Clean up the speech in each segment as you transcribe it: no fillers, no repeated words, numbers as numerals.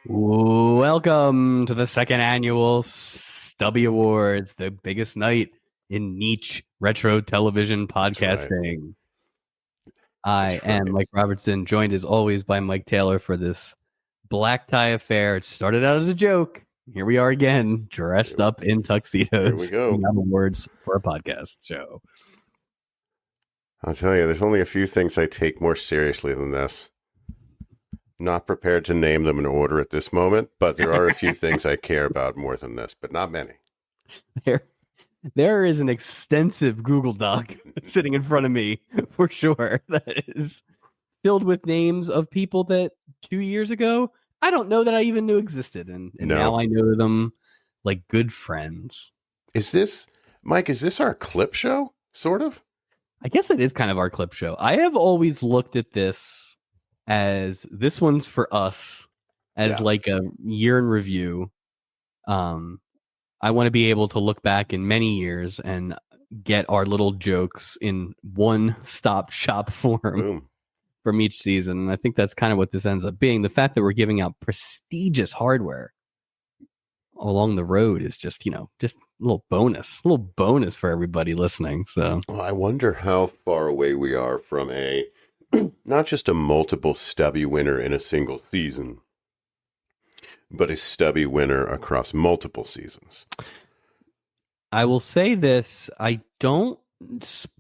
Welcome to the second annual Stubby Awards, the biggest night in niche retro television podcasting. I am Mike Robertson, joined as always by Mike Taylor for this black tie affair. It started out as a joke. Here we are again, dressed up in tuxedos. Here we go. We have awards for a podcast show. I'll tell you, there's only a few things I take more seriously than this. Not prepared to name them in order at this moment, but there are a few things I care about more than this, but not many. There is an extensive Google Doc sitting in front of me, for sure, that is filled with names of people that 2 years ago, I don't know that I even knew existed, and now I know them like good friends. Is this, Mike, is this our clip show, sort of? I guess it is kind of our clip show. I have always looked at this as this one's for us as like a year in review. I want to be able to look back in many years and get our little jokes in one stop shop form from each season. And I think that's kind of what this ends up being. The fact that we're giving out prestigious hardware along the road is just a little bonus for everybody listening. So well, I wonder how far away we are from not just a multiple Stubby winner in a single season, but a Stubby winner across multiple seasons. I will say this.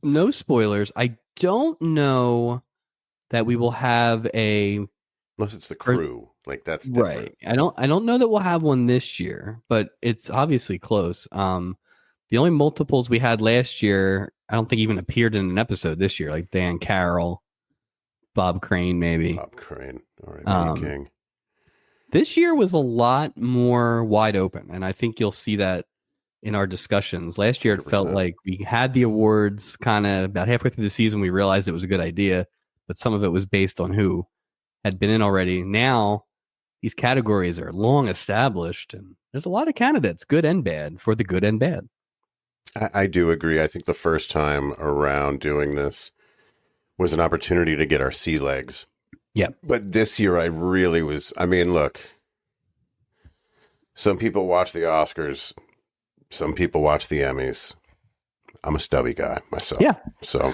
No spoilers. I don't know that we will have unless it's the crew. Like that's different. Right. I don't know that we'll have one this year, but it's obviously close. The only multiples we had last year, I don't think even appeared in an episode this year, like Dan Carroll, Bob Crane, maybe. Bob Crane. All right, King. This year was a lot more wide open, and I think you'll see that in our discussions. Last year, it 100%. Felt like we had the awards kind of about halfway through the season. We realized it was a good idea, but some of it was based on who had been in already. Now, these categories are long established, and there's a lot of candidates, good and bad, for the good and bad. I do agree. I think the first time around doing this was an opportunity to get our sea legs. Yeah. But this year I really was, look, some people watch the Oscars, some people watch the Emmys. I'm a Stubby guy myself. Yeah. So,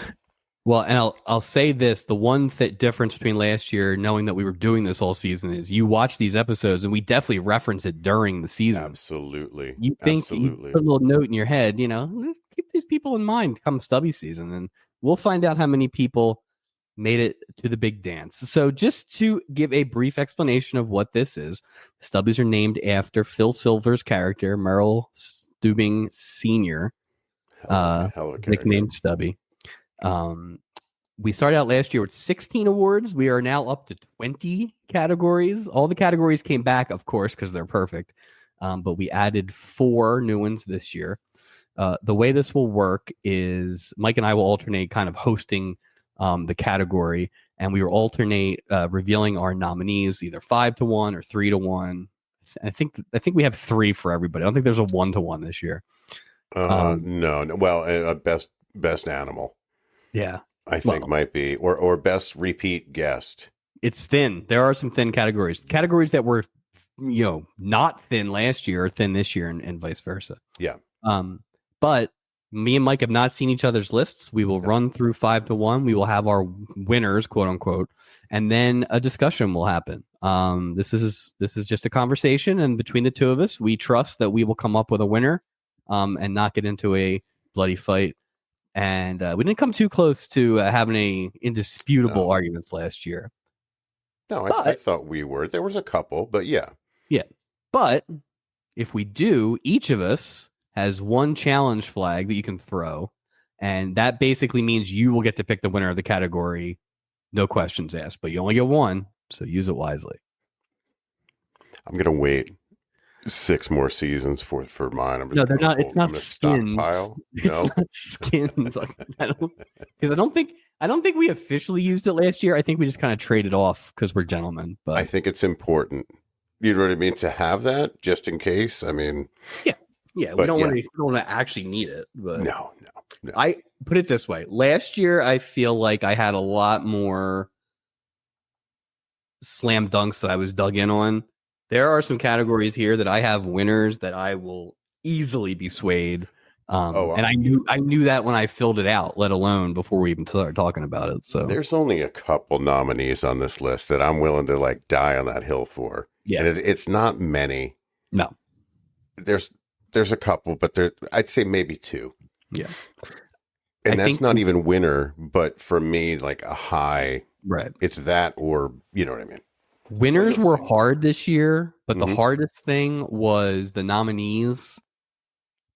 well, and I'll say this, the one difference between last year, knowing that we were doing this all season, is you watch these episodes and we definitely reference it during the season. Absolutely. You think you put a little note in your head, keep these people in mind come Stubby season, and we'll find out how many people made it to the big dance. So just to give a brief explanation of what this is, Stubbies are named after Phil Silver's character, Merrill Stubing Sr., nicknamed Stubby. We started out last year with 16 awards. We are now up to 20 categories. All the categories came back, of course, because they're perfect. But we added 4 new ones this year. The way this will work is Mike and I will alternate kind of hosting the category, and we will alternate revealing our nominees either 5-1 or 3-1. I think we have 3 for everybody. I don't think there's a 1-1 this year. No. Well, best animal. Yeah, I think might be or best repeat guest. It's thin. There are some thin categories. Categories that were not thin last year are thin this year, and vice versa. Yeah. But me and Mike have not seen each other's lists. We will run through 5-1. We will have our winners, quote unquote, and then a discussion will happen. This is just a conversation, and between the two of us, we trust that we will come up with a winner, and not get into a bloody fight. And we didn't come too close to having any indisputable arguments last year. No, I thought we were. There was a couple, but yeah. Yeah. But if we do, each of us has one challenge flag that you can throw, and that basically means you will get to pick the winner of the category, no questions asked, but you only get one, so use it wisely. I'm going to wait 6 more seasons for mine. No, they're not. It's not skins. It's not skins. I don't think we officially used it last year. I think we just kind of traded off because we're gentlemen. But I think it's important. You know what I mean? To have that just in case. I mean, yeah. We don't want to actually need it. But no. I put it this way. Last year, I feel like I had a lot more slam dunks that I was dug in on. There are some categories here that I have winners that I will easily be swayed. And I knew that when I filled it out, let alone before we even started talking about it. So there's only a couple nominees on this list that I'm willing to like die on that hill for. Yeah, and it's not many. No, there's a couple, but I'd say maybe two. Yeah, and that's not even winner, but for me, like a high. Right. It's that, or you know what I mean. Winners were hard this year, but the hardest thing was the nominees.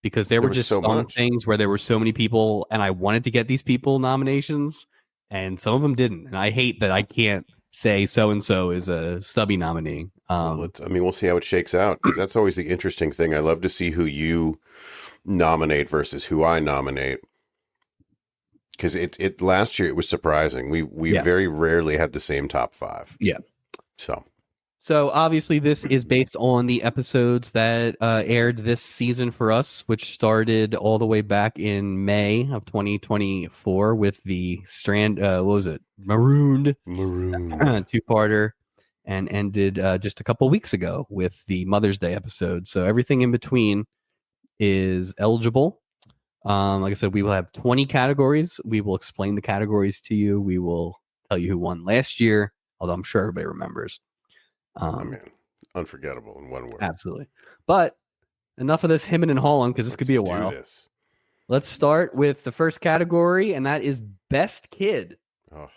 Because there were just some things where there were so many people, and I wanted to get these people nominations, and some of them didn't. And I hate that I can't say so and so is a Stubby nominee. We'll see how it shakes out, because that's always the interesting thing. I love to see who you nominate versus who I nominate. Because it last year it was surprising. We very rarely had the same top five. Yeah. So obviously this is based on the episodes that aired this season for us, which started all the way back in May of 2024 with the Marooned two-parter, and ended just a couple weeks ago with the Mother's Day episode. So everything in between is eligible. Like I said, we will have 20 categories. We will explain the categories to you. We will tell you who won last year, although I'm sure everybody remembers. Unforgettable in one word. Absolutely. But enough of this hemming and hawing, because this could be a while. Let's start with the first category, and that is Best Kid. Oh.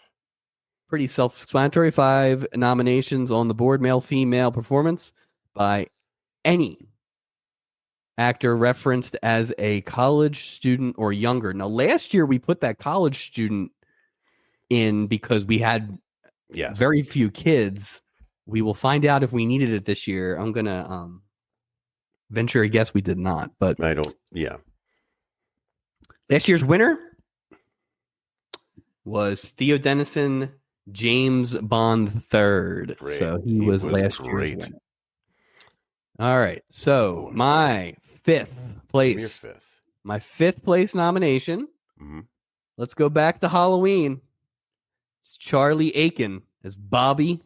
Pretty self-explanatory. 5 nominations on the board: male, female performance by any actor referenced as a college student or younger. Now, last year we put that college student in because we had very few kids. We will find out if we needed it this year. I'm going to venture a guess we did not. But I don't, last year's winner was Theo Dennison, James Bond III. Great. So he was last year's winner. All right. So my fifth place nomination. Mm-hmm. Let's go back to Halloween. It's Charlie Aiken as Bobby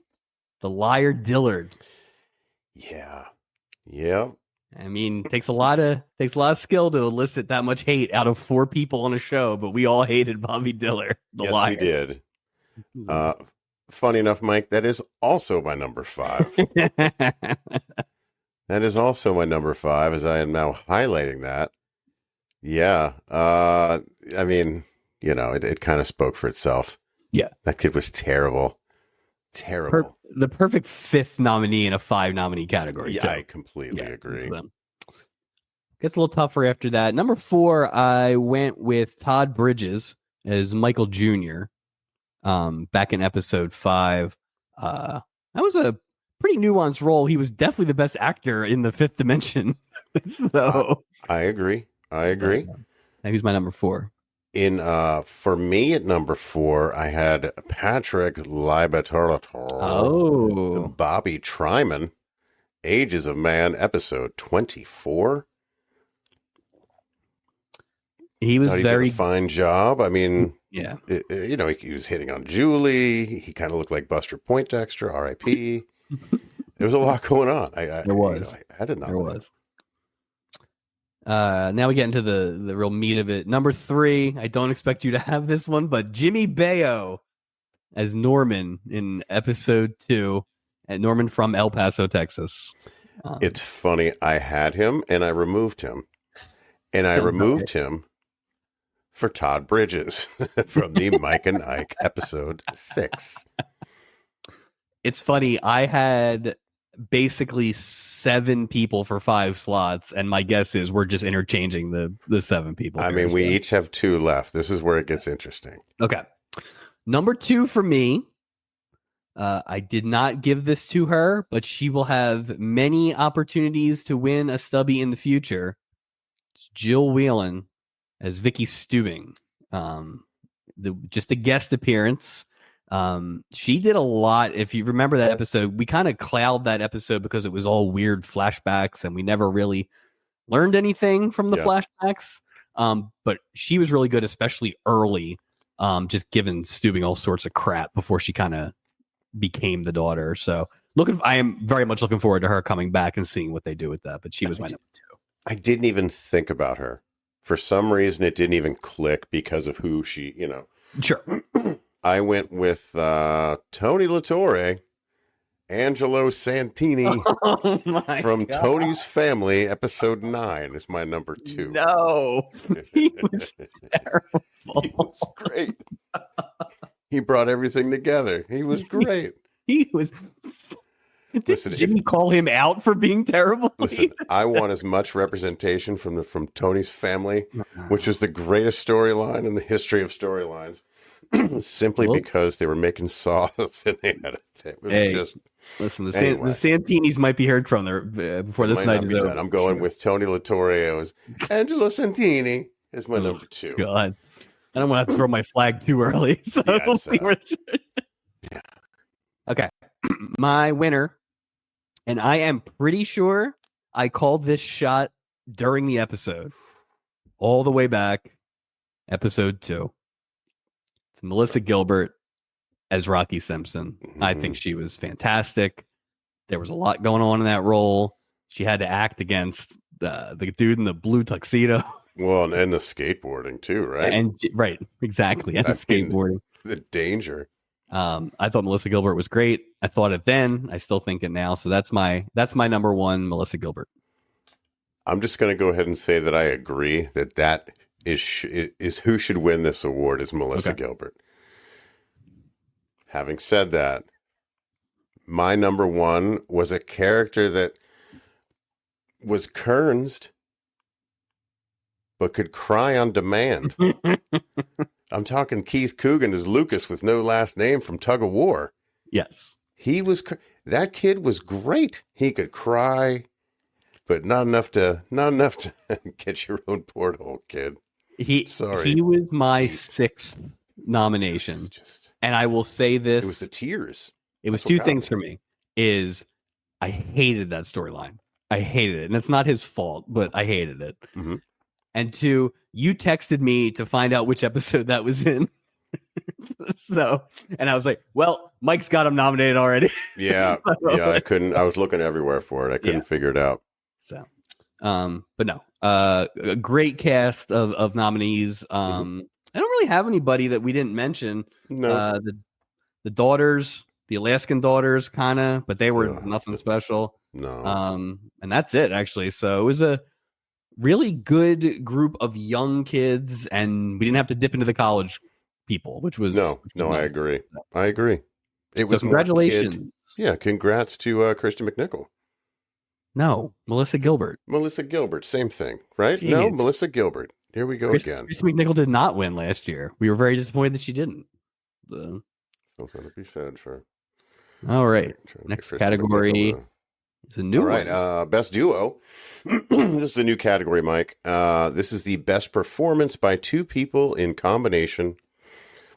the Liar Dillard. Yeah. I mean, takes a lot of skill to elicit that much hate out of 4 people on a show, but we all hated Bobby Dillard, the liar. Yes, we did. Funny enough, Mike, that is also my number 5. That is also my number 5, as I am now highlighting that. Yeah. I mean, it kind of spoke for itself. Yeah. That kid was terrible. The perfect 5th nominee in a 5 nominee category. Yeah, too. I completely agree. Gets a little tougher after that. Number 4, I went with Todd Bridges as Michael Jr. Back in episode 5. That was a pretty nuanced role. He was definitely the best actor in the 5th dimension. So I agree. He's my number 4. For me at number 4, I had Patrick Libaterator, Bobby Tryman, Ages of Man, episode 24. He was did a fine job. I mean, he was hitting on Julie. He kind of looked like Buster Poindexter, R.I.P. There was a lot going on. There was. I did not. There was. Now we get into the real meat of it. Number 3, I don't expect you to have this one, but Jimmy Bayo as Norman in episode 2, and Norman from El Paso, Texas. It's funny. I had him and I removed him, and I removed him for Todd Bridges from the Mike and Ike episode 6. It's funny. I had basically 7 people for 5 slots, and my guess is we're just interchanging the 7 people. I mean, we each have 2 left. This is where it gets interesting. Okay. Number 2 for me. I did not give this to her, but she will have many opportunities to win a Stubby in the future. It's Jill Whelan as Vicky Stubing. Just a guest appearance. She did a lot. If you remember that episode, we kind of cloud that episode because it was all weird flashbacks and we never really learned anything from the flashbacks. But she was really good, especially early, just giving Stubing all sorts of crap before she kind of became the daughter. So I am very much looking forward to her coming back and seeing what they do with that. But she was my number 2. I didn't even think about her. For some reason, it didn't even click because of who she, Sure. I went with Tony LaTorre, Angelo Santini from God. Tony's Family, episode 9 is my number 2. No, he was terrible. He was great. He brought everything together. He was great. He was. Did Jimmy call him out for being terrible? Listen, I want as much representation from Tony's Family, which was the greatest storyline in the history of storylines, simply because they were making sauce and they had it was just. Listen, the Santinis might be heard from there before this night is over. I'm going with Tony LaTorre. It was Angelo Santini is my number 2. God, I don't want to throw my flag too early. So we'll see where it's... Okay, my winner. And I am pretty sure I called this shot during the episode, all the way back, episode 2. It's Melissa Gilbert as Rocky Simpson. Mm-hmm. I think she was fantastic. There was a lot going on in that role. She had to act against the dude in the blue tuxedo. Well, and the skateboarding too, right? Right, exactly. And the skateboarding. The danger. I thought Melissa Gilbert was great. I thought it then. I still think it now. So that's my number 1, Melissa Gilbert. I'm just going to go ahead and say that I agree that is who should win this award is Melissa Gilbert. Having said that, my number 1 was a character that was kernsed but could cry on demand. I'm talking Keith Coogan as Lucas with no last name from Tug of War. Yes. That kid was great. He could cry, but not enough to get your own porthole, kid. He was my 6th nomination. And I will say this. It was the tears. It was 2 things for me. Is I hated that storyline. I hated it. And it's not his fault, but I hated it. Mm-hmm. And 2, you texted me to find out which episode that was in. And I was like, well, Mike's got him nominated already. Yeah. I couldn't. I was looking everywhere for it. I couldn't figure it out. So, but no, a great cast of nominees. I don't really have anybody that we didn't mention. No. The daughters, the Alaskan daughters, kind of, but they were nothing special. No. And that's it, actually. So it was a really good group of young kids, and we didn't have to dip into the college people, which was no. Nice. I agree. It was congratulations. Yeah, congrats to Christian McNichol. No, Melissa Gilbert. Melissa Gilbert, same thing, right? Jeez. No, Melissa Gilbert. Here we go again. Christian McNichol did not win last year. We were very disappointed that she didn't. Something to be said for. All right, next category is a new one. All right, best duo. This is a new category, Mike. This is the best performance by 2 people in combination,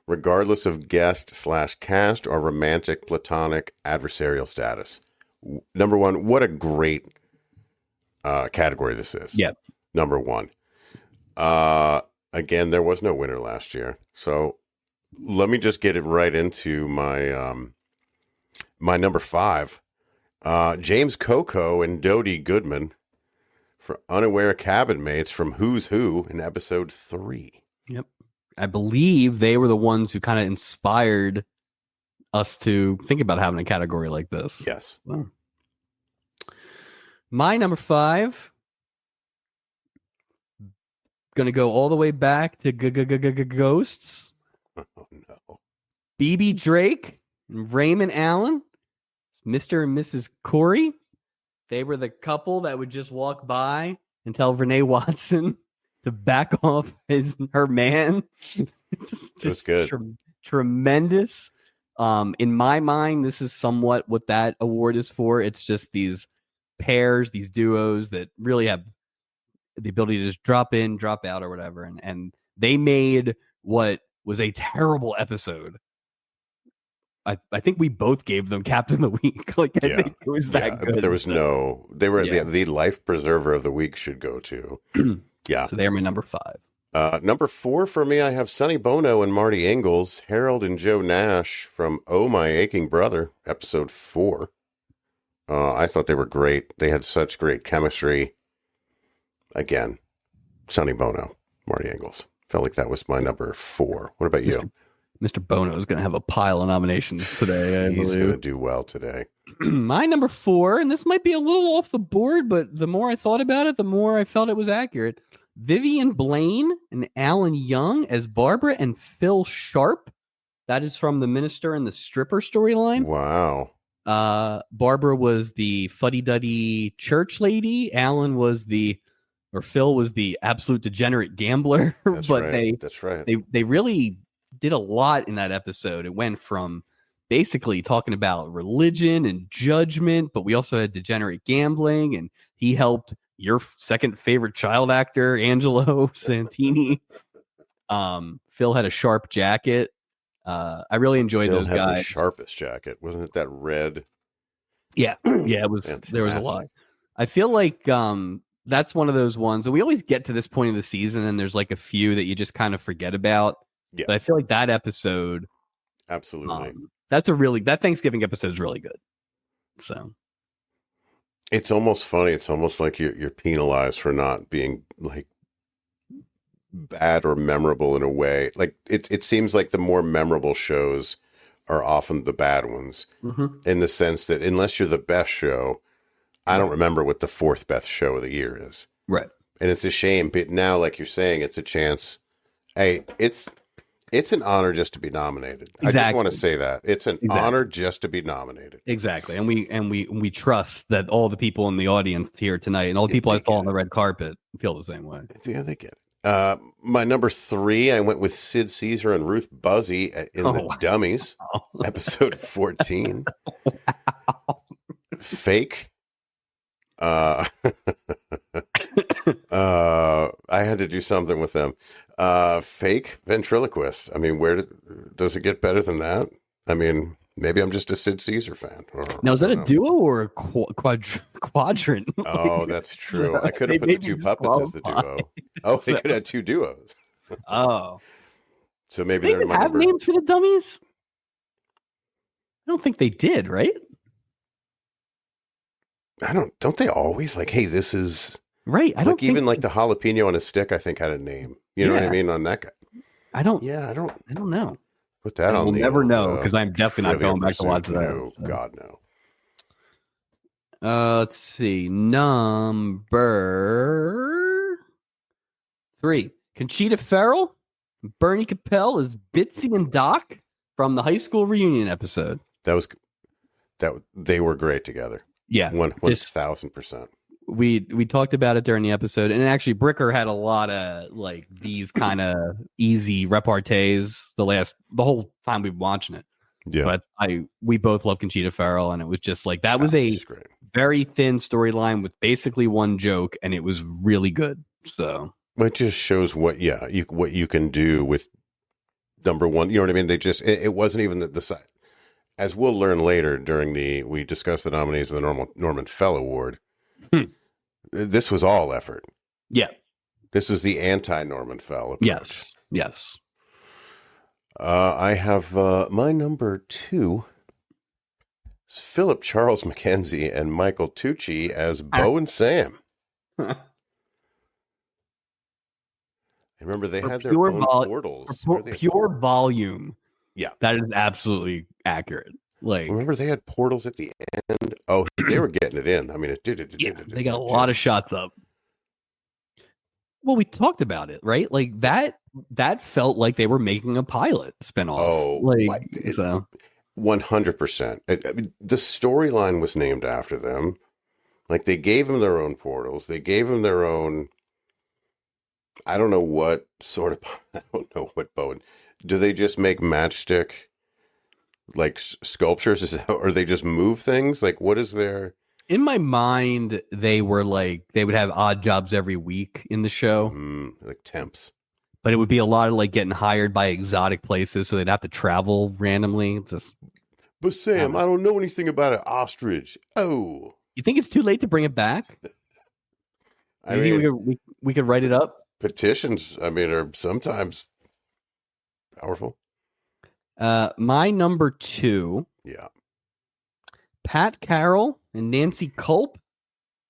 regardless of guest/cast or romantic, platonic, adversarial status. Number 1, what a great category this is. Yeah. Number 1. Again, there was no winner last year. So let me just get it right into my my number 5. James Coco and Dodie Goodman for Unaware Cabin Mates from Who's Who in episode 3. Yep. I believe they were the ones who kind of inspired us to think about having a category like this. Yes. Wow. My number 5, going to go all the way back to Ghosts. Oh, no. BB Drake and Raymond Allen, Mr. and Mrs. Corey. They were the couple that would just walk by and tell Renee Watson to back off her man. Just good. Tremendous. In my mind, this is somewhat what that award is for. It's just these pairs, these duos that really have the ability to just drop in, drop out, or whatever. And they made what was a terrible episode. I think we both gave them Captain of the Week. I think it was that good. But there was no. They were the life preserver of the week should go to. Yeah. So they're my number 5. Number 4 for me, I have Sonny Bono and Marty Ingalls, Harold and Joe Nash from Oh My Aching Brother, episode 4. I thought they were great. They had such great chemistry. Again, Sonny Bono, Marty Engels. Felt like that was my number 4. What about you? Mr. Bono is going to have a pile of nominations today, I He's going to believe. do well today. My number 4, and this might be a little off the board, but the more I thought about it, the more I felt it was accurate. Vivian Blaine and Alan Young as Barbara and Phil Sharp. That is from The Minister and the Stripper storyline. Wow. Barbara was the fuddy-duddy church lady. Alan was Phil was the absolute degenerate gambler. That's but right. That's right. They really did a lot in that episode. It went from basically talking about religion and judgment, but we also had degenerate gambling, and he helped your second favorite child actor, Angelo Santini. Phil had a sharp jacket. I really enjoyed Phil those had guys. the sharpest jacket. Wasn't it that red? Yeah, it was. Fantastic. There was a lot. I feel like that's one of those ones that we always get to this point of the season, and there's like a few that you just kind of forget about. Yeah. But I feel like that episode, absolutely, that Thanksgiving episode is really good. So it's almost funny. It's almost like you're penalized for not being like bad or memorable in a way. Like it seems like the more memorable shows are often the bad ones, in the sense that unless you're the best show, I don't remember what the 4th best show of the year is. Right. And it's a shame, but now, like you're saying, it's a chance. Hey, it's an honor just to be nominated. Exactly. I just want to say that it's an honor just to be nominated. Exactly. And we trust that all the people in the audience here tonight and all the people I saw on the red carpet feel the same way. Yeah, they get it. My number 3, I went with Sid Caesar and Ruth Buzzy in The Dummies, episode 14. Wow. Fake. I had to do something with them. Fake ventriloquist. I mean, does it get better than that? I mean, maybe I'm just a Sid Caesar fan. Now, is that a duo or a quadrant? Oh, that's true. I could have put the 2 puppets as the duo. Oh, they could have 2 duos. Oh. So maybe they're my have names for the dummies? I don't think they did, right? Don't they always like, hey, this is right? I don't like even like the jalapeno on a stick, I think had a name. You know what I mean? On that guy. I don't know. Put that on. We'll never know because I'm definitely not going back to watch that. No, so. God no. Let's see. Number 3. Conchita Ferrell, Bernie Capel as Bitsy and Doc from the high school reunion episode. They were great together. Yeah, 1,000%. We talked about it during the episode, and actually Bricker had a lot of like these kind of easy repartees the whole time we've been watching it. Yeah, but we both love Conchita Ferrell, and it was just like that was a very thin storyline with basically one joke, and it was really good. So it just shows what you can do with number 1. You know what I mean? It wasn't even the side. As we'll learn later we discussed the nominees of the Norman Fell Award. This was all effort. Yeah. This is the anti-Norman Fell approach. Yes. I have my number 2 is Philip Charles McKenzie and Michael Tucci as Bo and Sam. Remember, they had their own portals. Pure volume. Yeah. That is absolutely accurate. Like, remember, they had portals at the end. Oh, they were getting it in. I mean, they got a lot of shots up. Well, we talked about it, right? Like that felt like they were making a pilot spinoff. Oh, 100%. I mean, the storyline was named after them. Like, they gave them their own portals. They gave them their own. I don't know what Bowen. Do they just make matchstick like sculptures, or they just move things? Like, what is their? In my mind, they were like they would have odd jobs every week in the show, like temps. But it would be a lot of like getting hired by exotic places, so they'd have to travel randomly. But Sam, I don't know anything about an ostrich. Oh, you think it's too late to bring it back? I mean, we could write it up. Petitions, I mean, are sometimes powerful. My number 2, Pat Carroll and Nancy Culp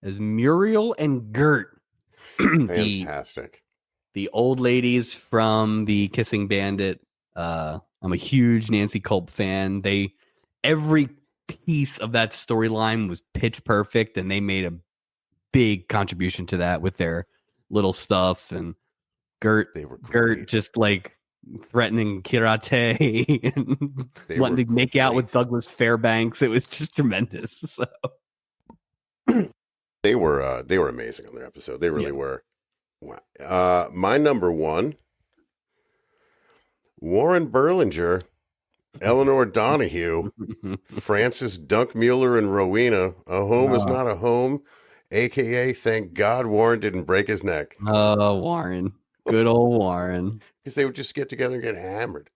as Muriel and Gert. Fantastic. The old ladies from the Kissing Bandit. I'm a huge Nancy Culp fan. Every piece of that storyline was pitch perfect, and they made a big contribution to that with their little stuff. And Gert just like threatening karate and wanting to make out with Douglas Fairbanks. It was just tremendous. So they were amazing on their episode. They really were. Wow. My number one, Warren Berlinger, Eleanor Donahue, Francis Dunkmuller, and Rowena. A home is not a home, a.k.a. thank God Warren didn't break his neck. Oh, Warren. Good old Warren. Because they would just get together and get hammered.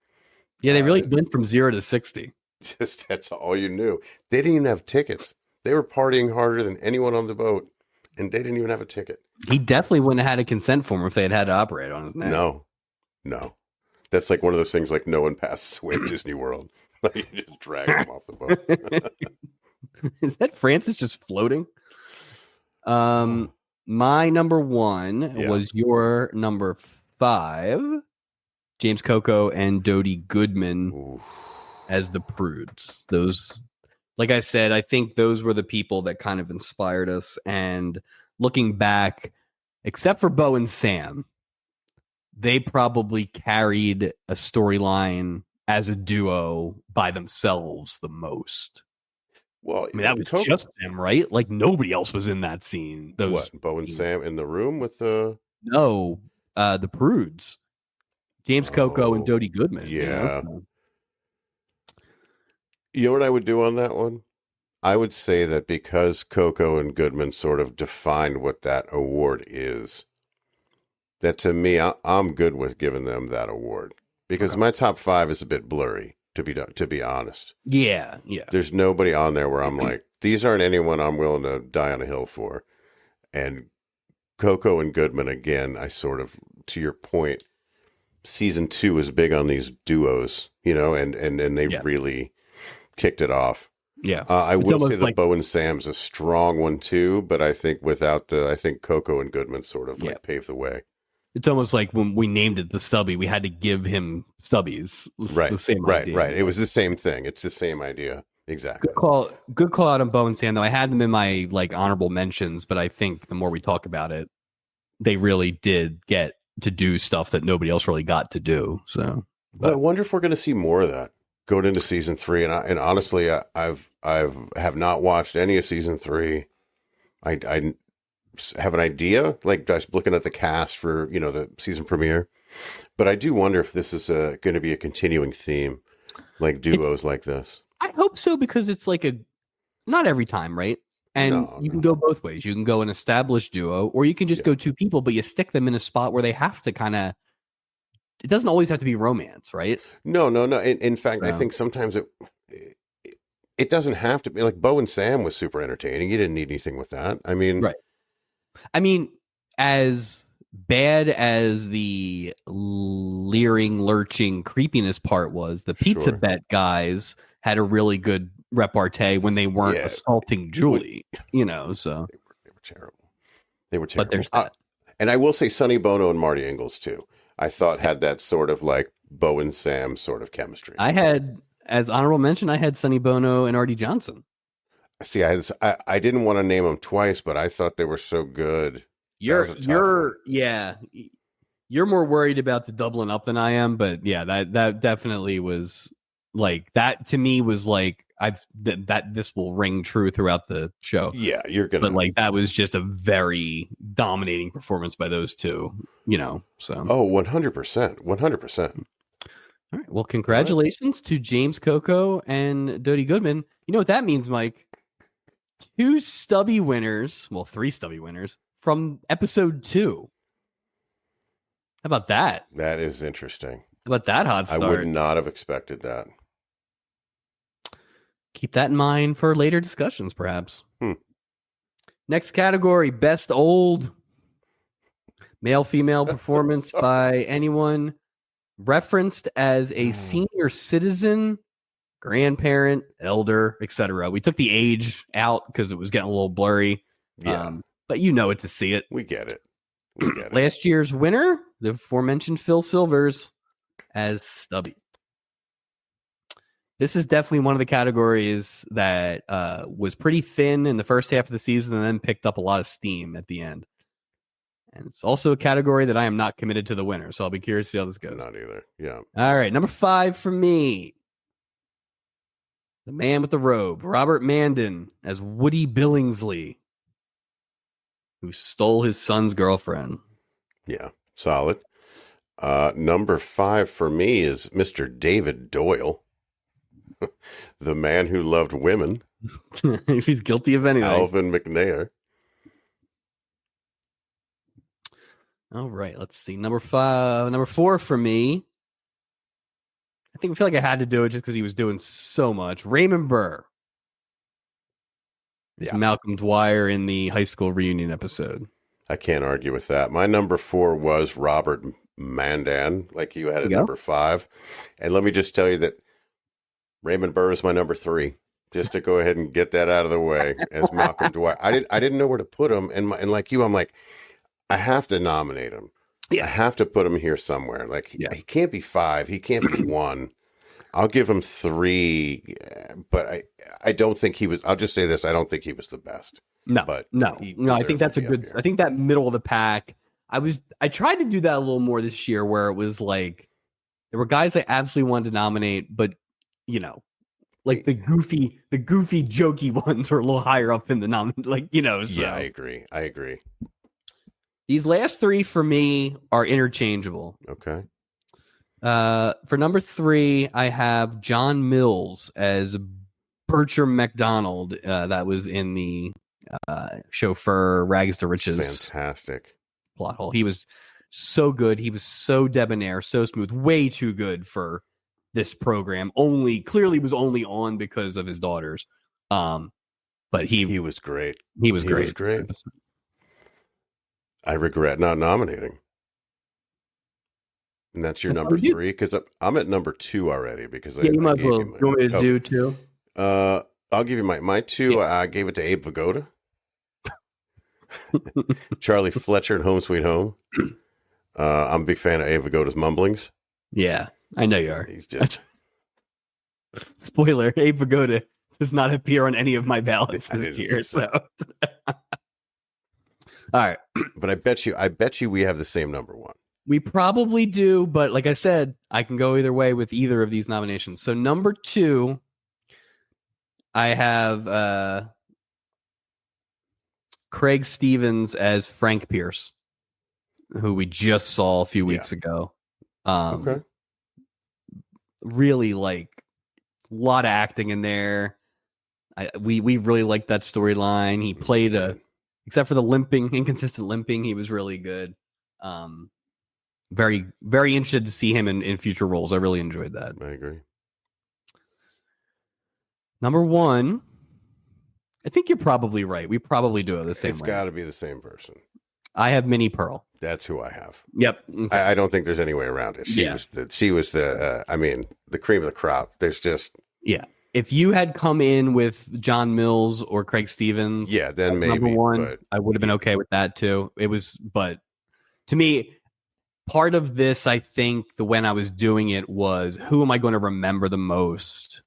Yeah, they really went from 0 to 60. Just that's all you knew. They didn't even have tickets. They were partying harder than anyone on the boat, and they didn't even have a ticket. He definitely wouldn't have had a consent form if they had to operate on his neck. No. That's like one of those things like no one passes away at Disney World. Like you just drag him off the boat. Is that Francis just floating? My number one was your number 5, James Coco and Dodie Goodman as the Prudes. Those, like I said, I think those were the people that kind of inspired us. And looking back, except for Bo and Sam, they probably carried a storyline as a duo by themselves the most. Well, I mean, that was just them, right? Like nobody else was in that scene. Bo and Sam in the room with the the Prudes, James Coco and Dodie Goodman. Yeah. You know what I would do on that one? I would say that because Coco and Goodman sort of defined what that award is, that to me, I'm good with giving them that award because my top 5 is a bit blurry. To be honest. Yeah. There's nobody on there where I'm like, these aren't anyone I'm willing to die on a hill for. And Coco and Goodman, again, I sort of, to your point, season 2 is big on these duos, and they really kicked it off. Yeah. I will say that Bo and Sam's a strong one too, but I think I think Coco and Goodman sort of paved the way. It's almost like when we named it the Stubby, we had to give him Stubbies. Right. The same idea. Right. It was the same thing. It's the same idea. Exactly. Good call out on Bo and Sam, though. I had them in my honorable mentions, but I think the more we talk about it, they really did get to do stuff that nobody else really got to do. So, but I wonder if we're going to see more of that going into season 3. And honestly, I have not watched any of season 3. I have an idea, like just looking at the cast for the season premiere, but I do wonder if this is going to be a continuing theme, like duos like this. I hope so, because it's like not every time, right? And you can go both ways. You can go an established duo, or you can just go 2 people, but you stick them in a spot where they have to kind of. It doesn't always have to be romance, right? No. In fact, I think sometimes it doesn't have to be. Like Bo and Sam was super entertaining. You didn't need anything with that. I mean, right. I mean, as bad as the leering, lurching creepiness part was, the pizza bet guys had a really good repartee when they weren't assaulting Julie, so. They were terrible. But there's that. And I will say Sonny Bono and Marty Ingalls, too, I thought had that sort of like Bo and Sam sort of chemistry. I had, as honorable mention, I had Sonny Bono and Artie Johnson. See, I didn't want to name them twice, but I thought they were so good. You're more worried about the doubling up than I am, but that definitely was like that to me was like that this will ring true throughout the show. Yeah, you're gonna. But like that was just a very dominating performance by those two, So 100%, 100%. All right. Well, congratulations to James Coco and Dodie Goodman. You know what that means, Mike? 2 Stubby winners. Well, 3 Stubby winners from episode 2. How about that? That is interesting. How about that hot start? I would not have expected that. Keep that in mind for later discussions, perhaps. Next category, best old male-female performance by anyone referenced as a senior citizen, grandparent, elder, etc. We took the age out because it was getting a little blurry. Yeah. But you know it to see it. We get it. We get it. Last year's winner, the aforementioned Phil Silvers as Stubby. This is definitely one of the categories that was pretty thin in the first half of the season and then picked up a lot of steam at the end. And it's also a category that I am not committed to the winner, so I'll be curious to see how this goes. Not either. Yeah. All right, number 5 for me. The man with the robe, Robert Mandan as Woody Billingsley, who stole his son's girlfriend. Yeah, solid. Number 5 for me is Mr. David Doyle, the man who loved women. He's guilty of anything. Alvin McNair. All right, let's see. Number 4 for me. I feel like I had to do it just because he was doing so much. Raymond Burr. Yeah. Malcolm Dwyer in the high school reunion episode. I can't argue with that. My number 4 was Robert Mandan, like you had at number 5. And let me just tell you that Raymond Burr is my number 3. Just to go ahead and get that out of the way as Malcolm Dwyer. I didn't know where to put him, and like you, I'm like, I have to nominate him. Yeah. I have to put him here somewhere. Like he can't be 5. He can't be 1. I'll give him 3, but I don't think he was. I'll just say this: I don't think he was the best. No, but no. I think that's a good. I think that middle of the pack. I tried to do that a little more this year, where it was like there were guys I absolutely wanted to nominate, but like the goofy, jokey ones were a little higher up in the So. Yeah, I agree. These last 3 for me are interchangeable. Okay. For number 3, I have John Mills as Bertram McDonald. That was in the chauffeur Rags to Riches. Fantastic plot hole. He was so good. He was so debonair, so smooth. Way too good for this program. Clearly was only on because of his daughters. But he was great. He was great. I regret not nominating. And that's your number 3, because I'm at number 2 already. Because you might as well. You want me to do 2? I'll give you my 2. Yeah. I gave it to Abe Vigoda, Charlie Fletcher, and Home Sweet Home. I'm a big fan of Abe Vigoda's mumblings. Yeah, I know you are. He's just spoiler. Abe Vigoda does not appear on any of my ballots this year. So. All right, but I bet you we have the same number 1. We probably do, but like I said, I can go either way with either of these nominations. So number 2, I have Craig Stevens as Frank Pierce, who we just saw a few weeks ago. Okay. Really like a lot of acting in there. We really liked that storyline. He played except for the inconsistent limping, he was really good. Very, very interested to see him in future roles. I really enjoyed that. I agree. Number 1, I think you're probably right. We probably do it the same way. It's got to be the same person. I have Minnie Pearl. That's who I have. Yep. Okay. I don't think there's any way around it. She was the the cream of the crop. There's just If you had come in with John Mills or Craig Stevens, then maybe number 1, I would have been okay with that too. But to me, part of this, I think, when I was doing it was, who am I going to remember the most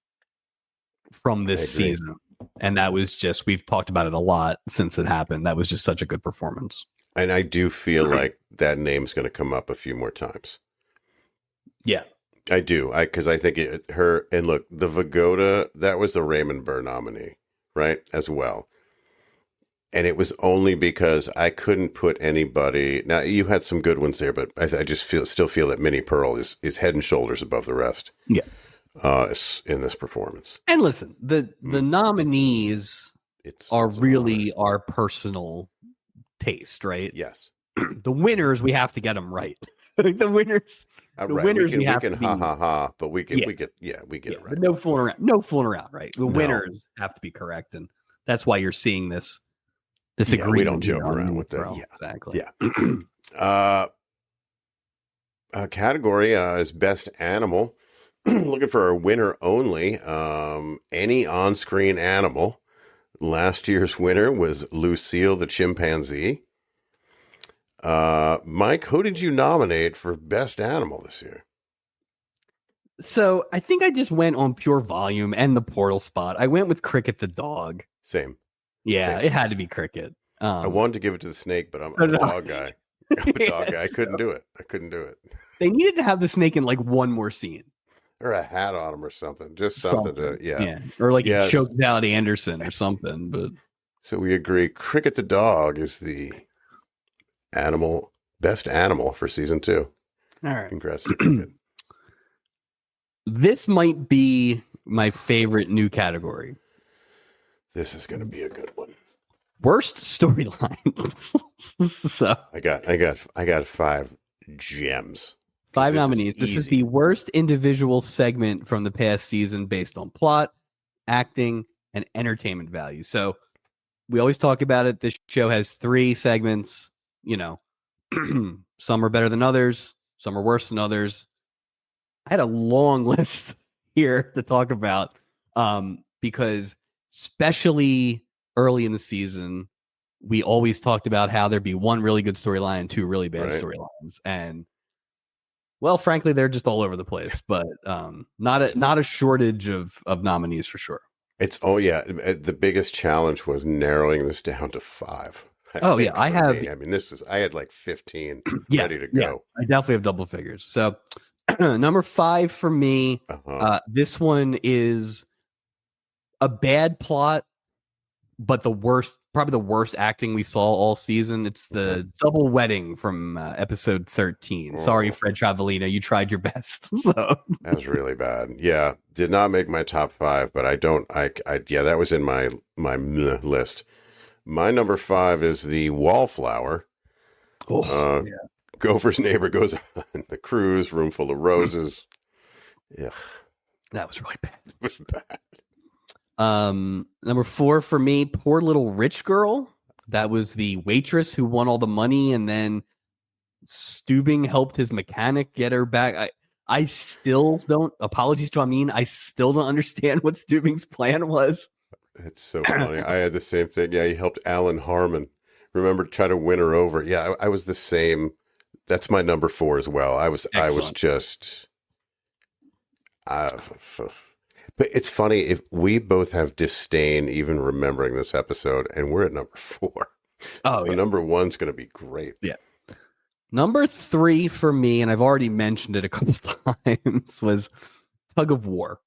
from this season? And that was just, we've talked about it a lot since it happened. That was just such a good performance. And I do feel like that name's going to come up a few more times. Yeah. I do. Because I think and look, the Vigoda, that was the Raymond Burr nominee, right? As well. And it was only because I couldn't put anybody. Now, you had some good ones there, but I just still feel that Minnie Pearl is head and shoulders above the rest. Yeah. In this performance. And listen, the nominees are really our personal taste, right? Yes. The winners, we have to get them right. The winners. Winners we can but we get it right. But no fooling around, right? The winners have to be correct, and that's why you're seeing this agreement. We don't joke around with that. Yeah, exactly. Yeah. Category is best animal. looking for a winner only. Any on-screen animal. Last year's winner was Lucille the chimpanzee. Mike, who did you nominate for best animal this year? So I think I just went on pure volume and the portal spot. I went with Cricket the dog. Same. Yeah, it had to be Cricket. I wanted to give it to the snake, but I'm a dog guy. I'm a dog guy. I couldn't do it. They needed to have the snake in like one more scene. Or a hat on him or something. Just something to, yeah. Or like he choked out Anderson or something. But so we agree. Cricket the dog is the best animal for season 2. All right. Congrats to Cricket. This might be my favorite new category. This is going to be a good one. Worst storyline. So I got 5 gems. 5 nominees. This is the worst individual segment from the past season based on plot, acting, and entertainment value. So we always talk about it. This show has 3 segments. You know, some are better than others. Some are worse than others. I had a long list here to talk about because especially early in the season, we always talked about how there'd be 1 really good storyline and 2 really bad storylines. And well, frankly, they're just all over the place, but not a shortage of nominees for sure. The biggest challenge was narrowing this down to 5. I had like 15 ready to go. Yeah, I definitely have double figures. So number 5 for me, this one is a bad plot, but probably the worst acting we saw all season. It's the double wedding from episode 13. Sorry, Fred Travellino, you tried your best. So that was really bad. Yeah, did not make my top 5, but that was in my list. My number 5 is the wallflower. Gopher's neighbor goes on the cruise, room full of roses. Yeah, that was really bad. It was bad. Number 4 for me, poor little rich girl. That was the waitress who won all the money, and then Stubing helped his mechanic get her back. I still don't. Apologies to Amin. I still don't understand what Stubing's plan was. It's so funny. I had the same thing. Yeah, he helped Alan Harmon. Remember, try to win her over. Yeah, I was the same. That's my number 4 as well. Excellent. I was just. But it's funny, if we both have disdain even remembering this episode, and we're at number 4. So number 1's going to be great. Yeah. Number 3 for me, and I've already mentioned it a couple times, was Tug of War.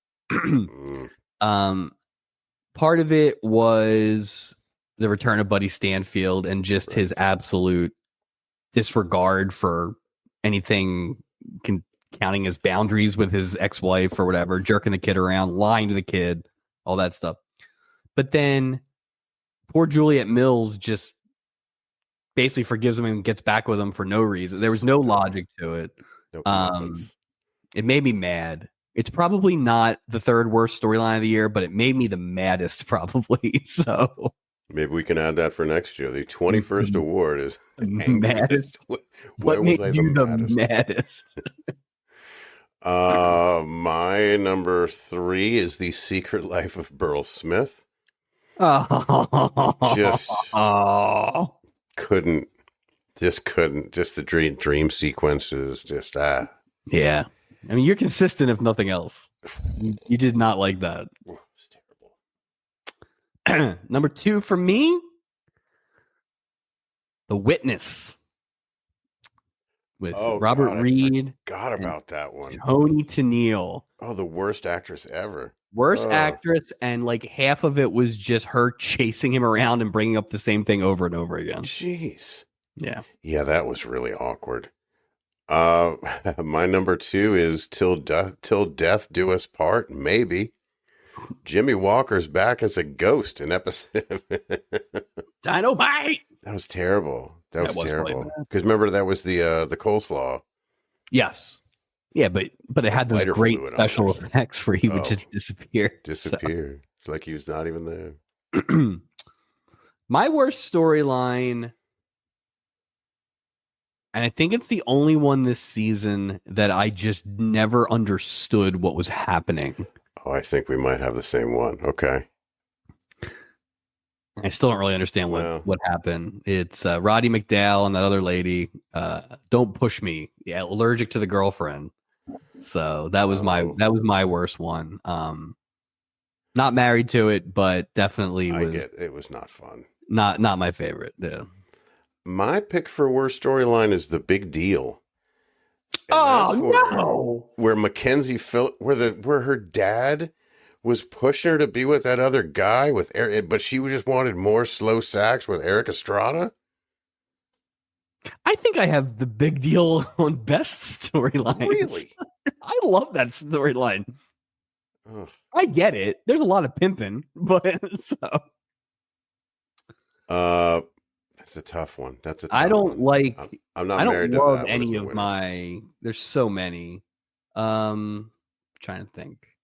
Part of it was the return of Buddy Stanfield and just his absolute disregard for anything counting his boundaries with his ex-wife or whatever, jerking the kid around, lying to the kid, all that stuff. But then poor Juliet Mills just basically forgives him and gets back with him for no reason. There was no logic to it. It made me mad. It's probably not the 3rd worst storyline of the year, but it made me the maddest probably. So maybe we can add that for next year. The 21st award is maddest. What made you the maddest? My number 3 is The Secret Life of Burl Smith. Couldn't. Just the dream sequences. Yeah. I mean, you're consistent if nothing else. You did not like that. It's terrible. Number 2 for me, The Witness. With Robert Reed. Forgot about that one. Tony Tennille. Oh, the worst actress ever. Worst actress, and like half of it was just her chasing him around and bringing up the same thing over and over again. Jeez. Yeah. Yeah, that was really awkward. My number 2 is Till Death Do Us Part. Maybe. Jimmy Walker's back as a ghost in episode. Dynamite. That was terrible. That was terrible. Because remember, that was the coleslaw. Yes. Yeah, but it had those great special effects where he would just disappear. Disappear. So. It's like he was not even there. My worst storyline. And I think it's the only one this season that I just never understood what was happening. Oh, I think we might have the same one. Okay. I still don't really understand what happened. It's Roddy McDowell and that other lady. Don't push me. Yeah, allergic to the girlfriend. So that was my worst one. Not married to it, but definitely it was not fun. Not my favorite. Yeah. My pick for worst storyline is The Big Deal. And no! Where Mackenzie where her dad was pushing her to be with that other guy with Eric, but she just wanted more slow sax with Eric Estrada. I think I have The Big Deal on best storylines. Really? I love that storyline. I get it. There's a lot of pimping, but so. That's a tough one. I don't like. I'm not. I don't married love to that. any of my. There's so many. Trying to think.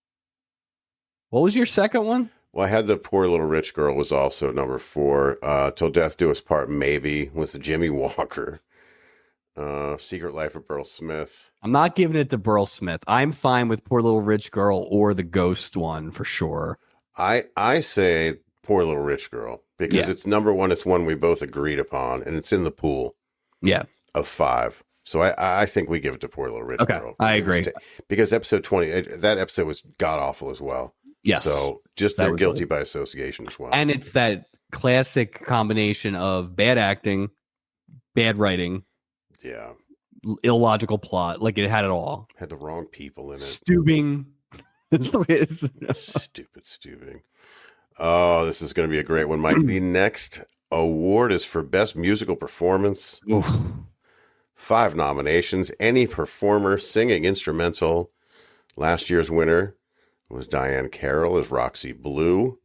What was your second one? Well, I had The Poor Little Rich Girl was also number 4. Till Death Do Us Part maybe was Jimmy Walker. Secret Life of Burl Smith. I'm not giving it to Burl Smith. I'm fine with Poor Little Rich Girl or the Ghost one for sure. I say Poor Little Rich Girl because it's number 1. It's one we both agreed upon, and it's in the pool. Yeah, of 5. So I think we give it to Poor Little Rich Girl. I agree. Because episode 20, that episode was god awful as well. Yes. So just they're guilty by association as well. And it's that classic combination of bad acting, bad writing, illogical plot. Like it had it all. Had the wrong people in it. Stubing. Stupid Stubing. Oh, this is going to be a great one, Mike. The next award is for Best Musical Performance. Oof. 5 nominations. Any performer singing instrumental. Last year's winner was Diane Carroll as Roxy Blue.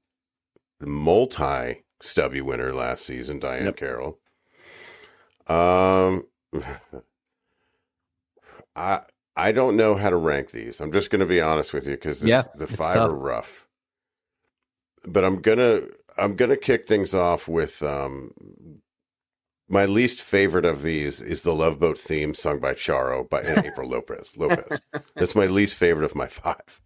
The multi-Stubby winner last season, Diane Carroll. I don't know how to rank these. I'm just going to be honest with you because the 5 are rough. But I'm gonna kick things off with my least favorite of these is the Love Boat theme sung by Charo and April Lopez. That's my least favorite of my 5.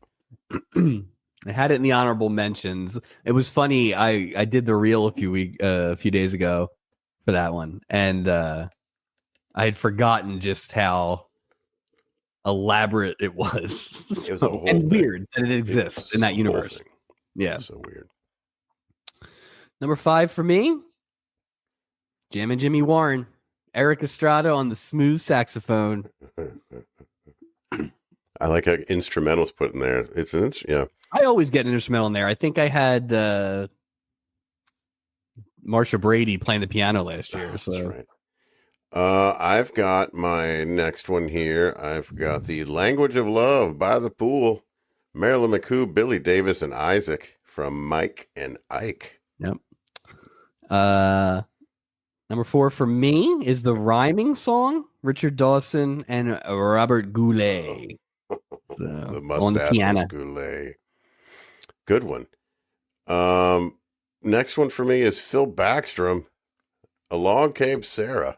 I had it in the honorable mentions. It was funny. I did the reel a few days ago for that one, and I had forgotten just how elaborate it was. It was and weird that it exists in that universe. Yeah, so weird. Number 5 for me, Jammin' Jimmy Warren, Eric Estrada on the smooth saxophone. I like how instrumentals put in there. I always get an instrumental in there. I think I had Marsha Brady playing the piano last year. That's right. I've got my next one here. I've got The Language of Love by the Pool. Marilyn McCoo, Billy Davis, and Isaac from Mike and Ike. Yep. Number 4 for me is the rhyming song, Richard Dawson and Robert Goulet. So, the mustache Goulet. Good one. Next one for me is Phil Backstrom, Along Came Sarah.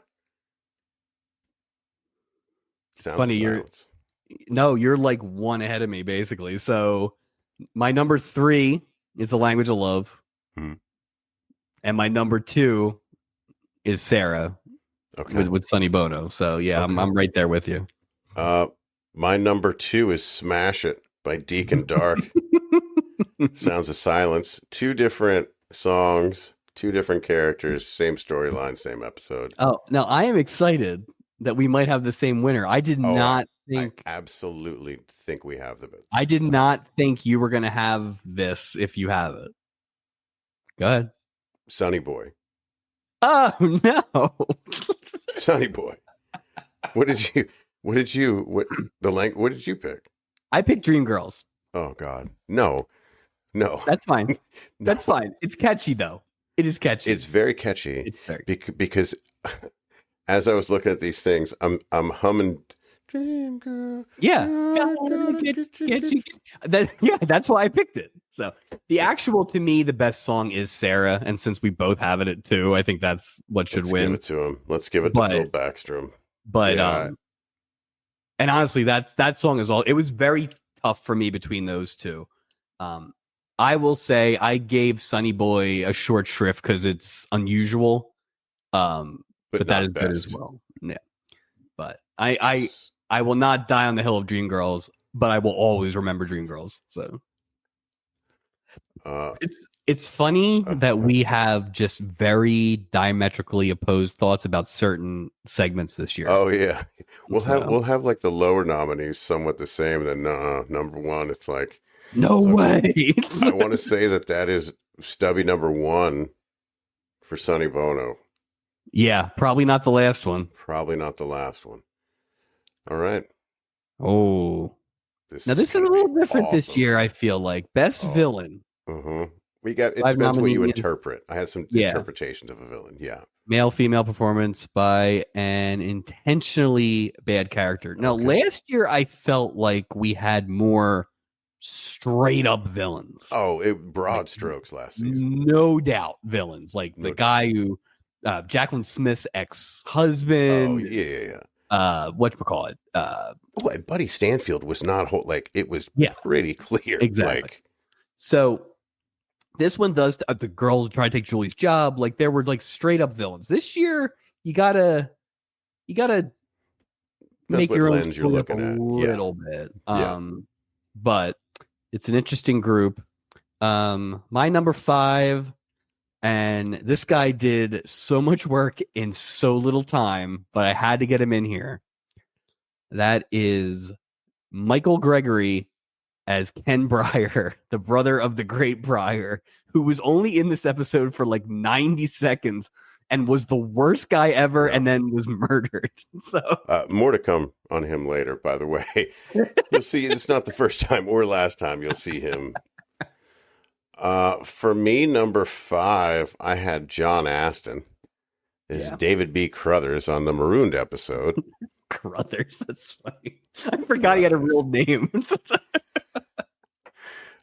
Sounds funny, you're like one ahead of me, basically. So my number 3 is The Language of Love. And my number 2 is Sarah with Sonny Bono. So yeah, okay. I'm right there with you. My number 2 is Smash It by Deacon Dark. Sounds of Silence. 2 different songs, 2 different characters, same storyline, same episode. Oh, now I am excited that we might have the same winner. I did not think. I absolutely think we have the. I did not think you were going to have this if you have it. Go ahead. Sonny Boy. Oh no. Sonny Boy. What did you pick? I picked Dreamgirls. Oh God. No. That's fine. No. That's fine. It's catchy though. It is catchy. It's very catchy. It's very because as I was looking at these things, I'm humming Dream Girl. Yeah. That's why I picked it. So the actual, to me, the best song is Sarah. And since we both have it at 2, I think that's what should win. Let's give it to him. Let's give it to Phil Backstrom. But Yeah. and honestly, that song is all. It was very tough for me between those two. I will say I gave Sunny Boy a short shrift because it's unusual. But that not is good as best. well. Yeah. But I will not die on the hill of Dreamgirls, but I will always remember Dreamgirls. So it's funny that we have just very diametrically opposed thoughts about certain segments this year. Oh yeah, we'll have like the lower nominees somewhat the same. Then number one, it's like no way. I want to say that is Stubby number one for Sonny Bono. Yeah, probably not the last one. Probably not the last one. All right. Oh, now this is a little different this year. I feel like best villain. We got it depends what you interpret. I had some interpretations of a villain. Yeah, male female performance by an intentionally bad character. Now, last year I felt like we had more straight up villains. Oh, broad strokes last season. No doubt villains, like the guy who Jacqueline Smith's ex-husband. Oh, yeah. Whatchamacallit? Buddy Stanfield was not it was pretty clear. Exactly. So this one does the girls try to take Julie's job. Like there were like straight up villains. This year, you gotta make your own lens you're looking at a little bit. But it's an interesting group. My number 5, and this guy did so much work in so little time, but I had to get him in here. That is Michael Gregory as Ken Breyer, the brother of the great Breyer, who was only in this episode for like 90 seconds and was the worst guy ever and then was murdered. So more to come on him later, by the way. You'll see it's not the first time or last time you'll see him. For me, number 5, I had John Aston. Is David B. Crothers on the Marooned episode. Crothers, that's funny. I forgot he had a real name.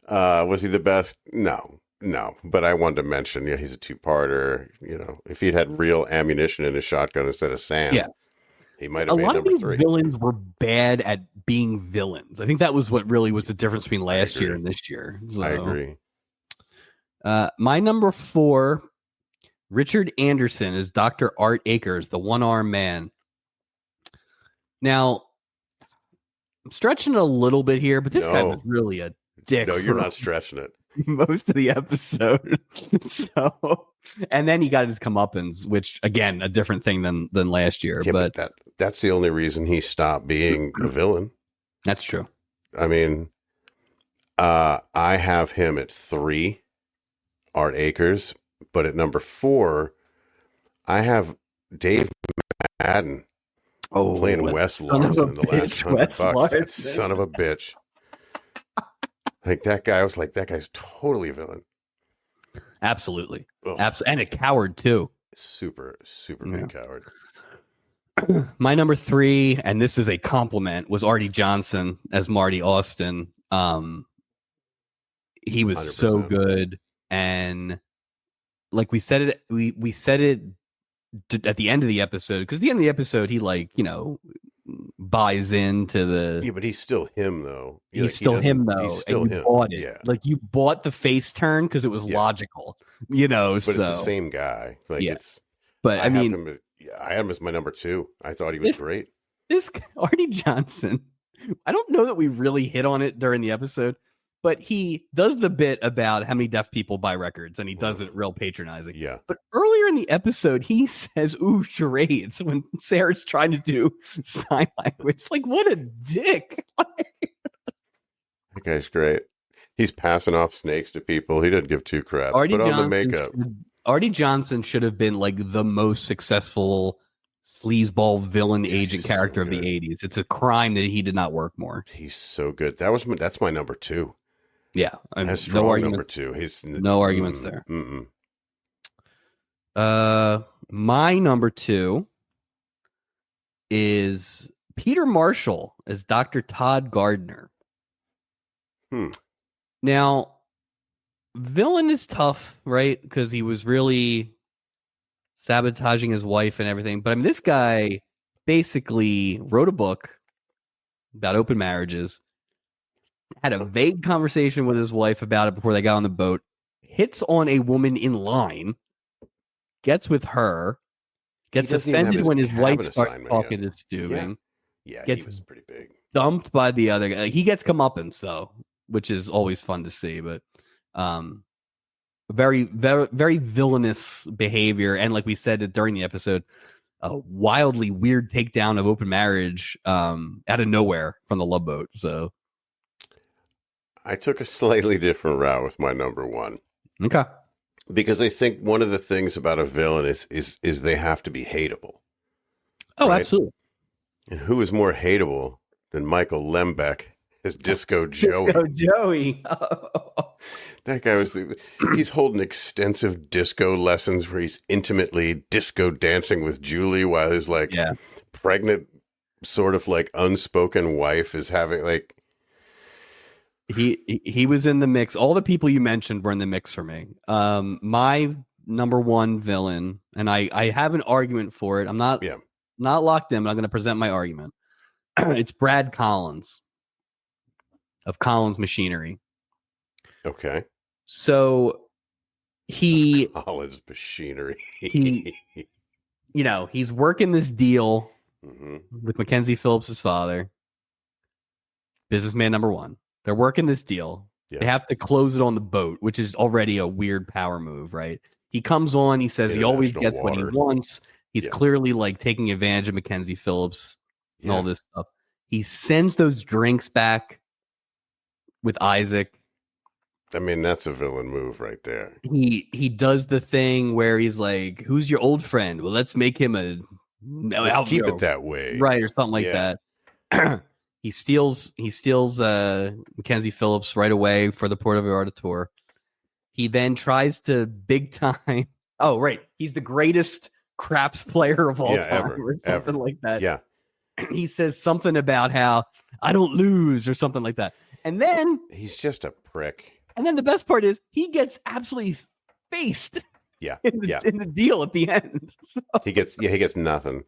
Was he the best? No. But I wanted to mention, he's a 2-parter. If he'd had real ammunition in his shotgun instead of sand, he might have made number 3. A lot of these villains were bad at being villains. I think that was what really was the difference between last year and this year. So, I agree. My number 4, Richard Anderson is Dr. Art Akers, the one-armed man. Now, I'm stretching it a little bit here, but this guy was really a dick. No, you're not stretching it. Most of the episode. So, and then he got his comeuppance, which again, a different thing than last year. Yeah, but that's the only reason he stopped being a villain. That's true. I mean, I have him at 3, Art Akers, but at number 4, I have Dave Madden. Playing Wes Larson in the last $100. That son of a bitch. Like that guy, I was like, that guy's totally a villain. Absolutely. And a coward too. Super big coward. My number 3, and this is a compliment, was Artie Johnson as Marty Austin. He was 100%. So good. And like we said it, we said it at the end of the episode, because at the end of the episode he buys into the but he's still him though. He's still him though. He's still him. Bought it. Yeah. Like you bought the face turn because it was logical, but it's the same guy. Like it's but I mean I had him as my number 2. I thought he was great. This Artie Johnson, I don't know that we really hit on it during the episode, but he does the bit about how many deaf people buy records, and he does it real patronizing. Yeah. But earlier in the episode, he says, "Ooh, charades," when Sarah's trying to do sign language. Like, what a dick. That guy's great. He's passing off snakes to people. He doesn't give 2 crap. Put on the makeup. Artie Johnson should have been like the most successful sleazeball villain agent character of the 80s. It's a crime that he did not work more. He's so good. That's my number 2. Yeah, that's strong number 2. He's no arguments there. My number 2 is Peter Marshall as Dr. Todd Gardner. Now, villain is tough, right? Because he was really sabotaging his wife and everything. But I mean, this guy basically wrote a book about open marriages, had a vague conversation with his wife about it before they got on the boat, hits on a woman in line, gets with her, gets offended when his wife starts talking to Stubing. Yeah, gets he was pretty big. Dumped by the other guy. He gets comeuppance, though, which is always fun to see. But very, very, very villainous behavior. And like we said during the episode, a wildly weird takedown of open marriage out of nowhere from the Love Boat. So I took a slightly different route with my number one. Okay. Because I think one of the things about a villain is they have to be hateable. Oh, right? Absolutely. And who is more hateable than Michael Lembeck as Disco Joey? Disco Joey. That guy he's holding extensive disco lessons where he's intimately disco dancing with Julie while his pregnant sort of like unspoken wife is having like. He was in the mix. All the people you mentioned were in the mix for me. My number one villain, and I have an argument for it. I'm not locked in, but I'm going to present my argument. It's Brad Collins of Collins Machinery. Okay. So Collins Machinery. He's working this deal with Mackenzie Phillips' father, businessman number one. They're working this deal. Yeah. They have to close it on the boat, which is already a weird power move, right? He comes on. He says he always gets what he wants. He's clearly like taking advantage of Mackenzie Phillips and all this stuff. He sends those drinks back with Isaac. I mean, that's a villain move right there. He does the thing where he's like, "Who's your old friend? Well, let's make him let's keep it that way, right?" Or something like that. He steals Mackenzie Phillips right away for the Puerto Vallarta tour. He then tries to big time. Oh, right. He's the greatest craps player of all time or something like that. Yeah. He says something about how I don't lose or something like that. And then he's just a prick. And then the best part is he gets absolutely faced. Yeah. In the deal at the end. So. He gets nothing.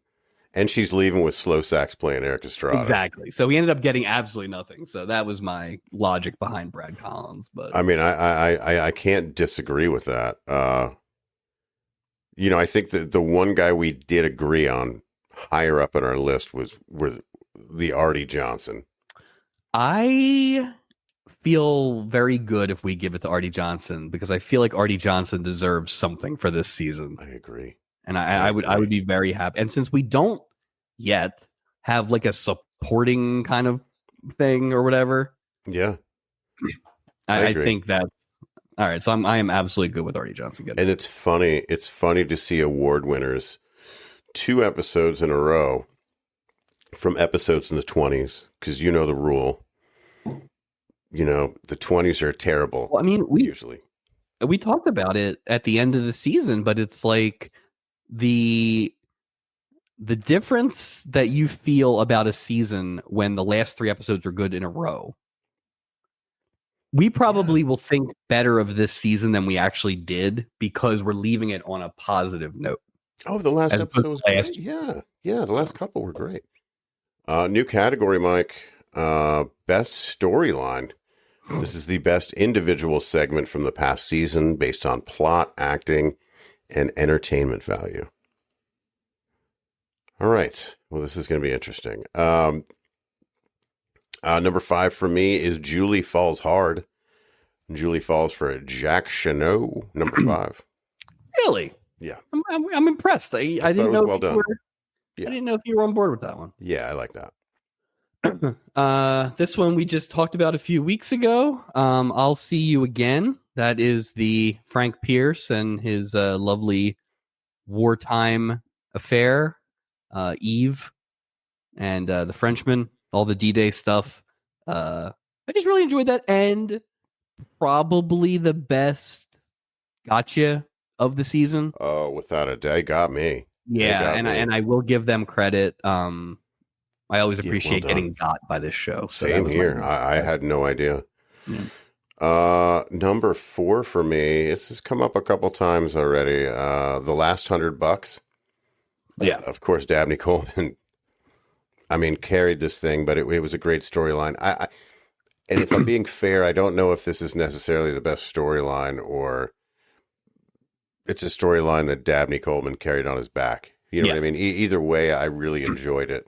And she's leaving with slow sax playing Eric Estrada. Exactly. So he ended up getting absolutely nothing. So that was my logic behind Brad Collins. But I mean, I can't disagree with that. I think that the one guy we did agree on higher up on our list was the Artie Johnson. I feel very good if we give it to Artie Johnson because I feel like Artie Johnson deserves something for this season. I agree. And I would be very happy. And since we don't yet have like a supporting kind of thing or whatever, I think that's all right. So I am absolutely good with Artie Johnson. And it's funny to see award winners 2 episodes in a row from episodes in the 20s because you know the rule. The 20s are terrible. Well, I mean, usually we talked about it at the end of the season, but it's like the difference that you feel about a season when the last 3 episodes are good in a row. We probably will think better of this season than we actually did because we're leaving it on a positive note. Oh, the last episode was great. Yeah, the last couple were great. New category, Mike. Best storyline. This is the best individual segment from the past season based on plot, acting, and entertainment value. All right. Well, this is going to be interesting. Number 5 for me is Julie Falls Hard. Julie Falls for Jack Chanot, number 5. Really? Yeah. I'm impressed. I didn't know well done. I didn't know if you were on board with that one. Yeah, I like that. This one we just talked about a few weeks ago. I'll See You Again. That is the Frank Pierce and his lovely wartime affair. Eve and the Frenchman, all the D-Day stuff. I just really enjoyed that, and probably the best gotcha of the season. Oh, without a doubt, got me. Yeah, and I will give them credit. I always appreciate getting got by this show. So same here. I had no idea. Yeah. Number 4 for me. This has come up a couple times already. The Last $100. Yeah. Of course, Dabney Coleman I mean, carried this thing, but it was a great storyline. And if I'm being fair, I don't know if this is necessarily the best storyline or it's a storyline that Dabney Coleman carried on his back. You know what I mean? Either way, I really enjoyed it,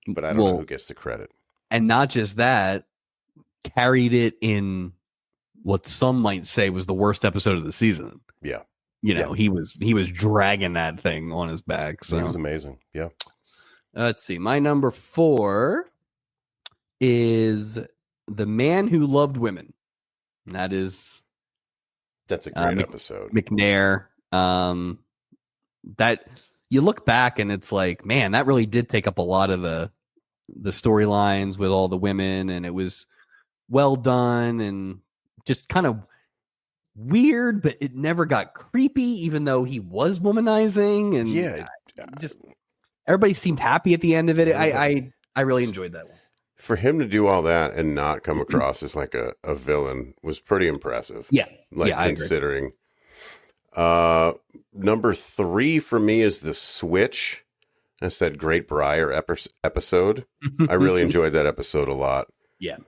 but I don't know who gets the credit. And not just that, carried it in what some might say was the worst episode of the season. Yeah. He was dragging that thing on his back. So it was amazing. Yeah. Let's see. My number 4 is The Man Who Loved Women. And that's a great episode. McNair. That you look back and it's like, man, that really did take up a lot of the storylines with all the women, and it was well done and just kind of weird, but it never got creepy, even though he was womanizing. And just everybody seemed happy at the end of it. I really enjoyed that one. For him to do all that and not come across as like a villain was pretty impressive. Yeah. Considering. Number 3 for me is The Switch. That's that Great Briar episode. I really enjoyed that episode a lot. Yeah.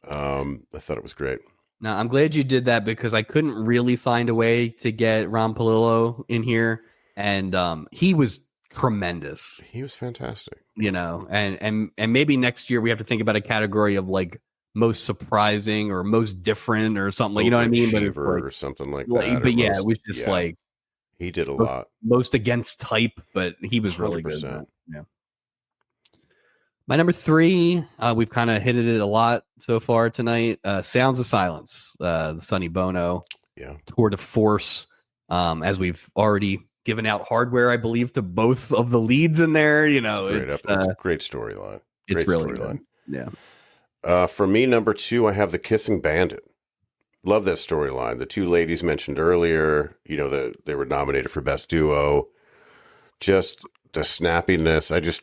I thought it was great. Now, I'm glad you did that because I couldn't really find a way to get Ron Palillo in here. And he was tremendous. He was fantastic. And maybe next year we have to think about a category of like most surprising or most different or something like, you know what I mean? But or something like that. But yeah, it was just like he did a lot. Most against type, but he was really 100%. good. Yeah. My number 3, we've kind of hit it a lot so far tonight. Sounds of Silence, the Sonny Bono tour de force. As we've already given out hardware, I believe, to both of the leads in there. It's a great storyline. It's really good. Yeah. For me, number 2, I have The Kissing Bandit. Love that storyline. The 2 ladies mentioned earlier, they were nominated for Best Duo. Just the snappiness. It just,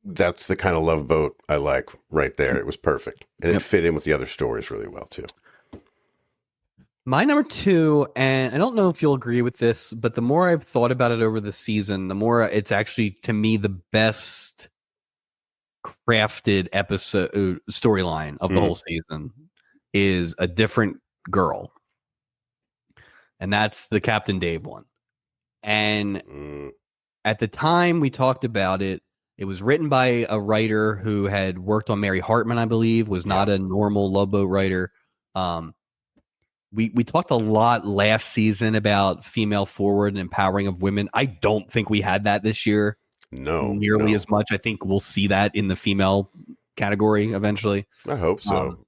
that's the kind of Love Boat I like right there. It was perfect. And it fit in with the other stories really well, too. My number 2, and I don't know if you'll agree with this, but the more I've thought about it over the season, the more it's actually, to me, the best crafted episode storyline of the whole season is A Different Girl. And that's the Captain Dave one. And at the time we talked about it, it was written by a writer who had worked on Mary Hartman, I believe, was not a normal Love Boat writer. We talked a lot last season about female forward and empowering of women. I don't think we had that this year. Nearly as much. I think we'll see that in the female category eventually. I hope so.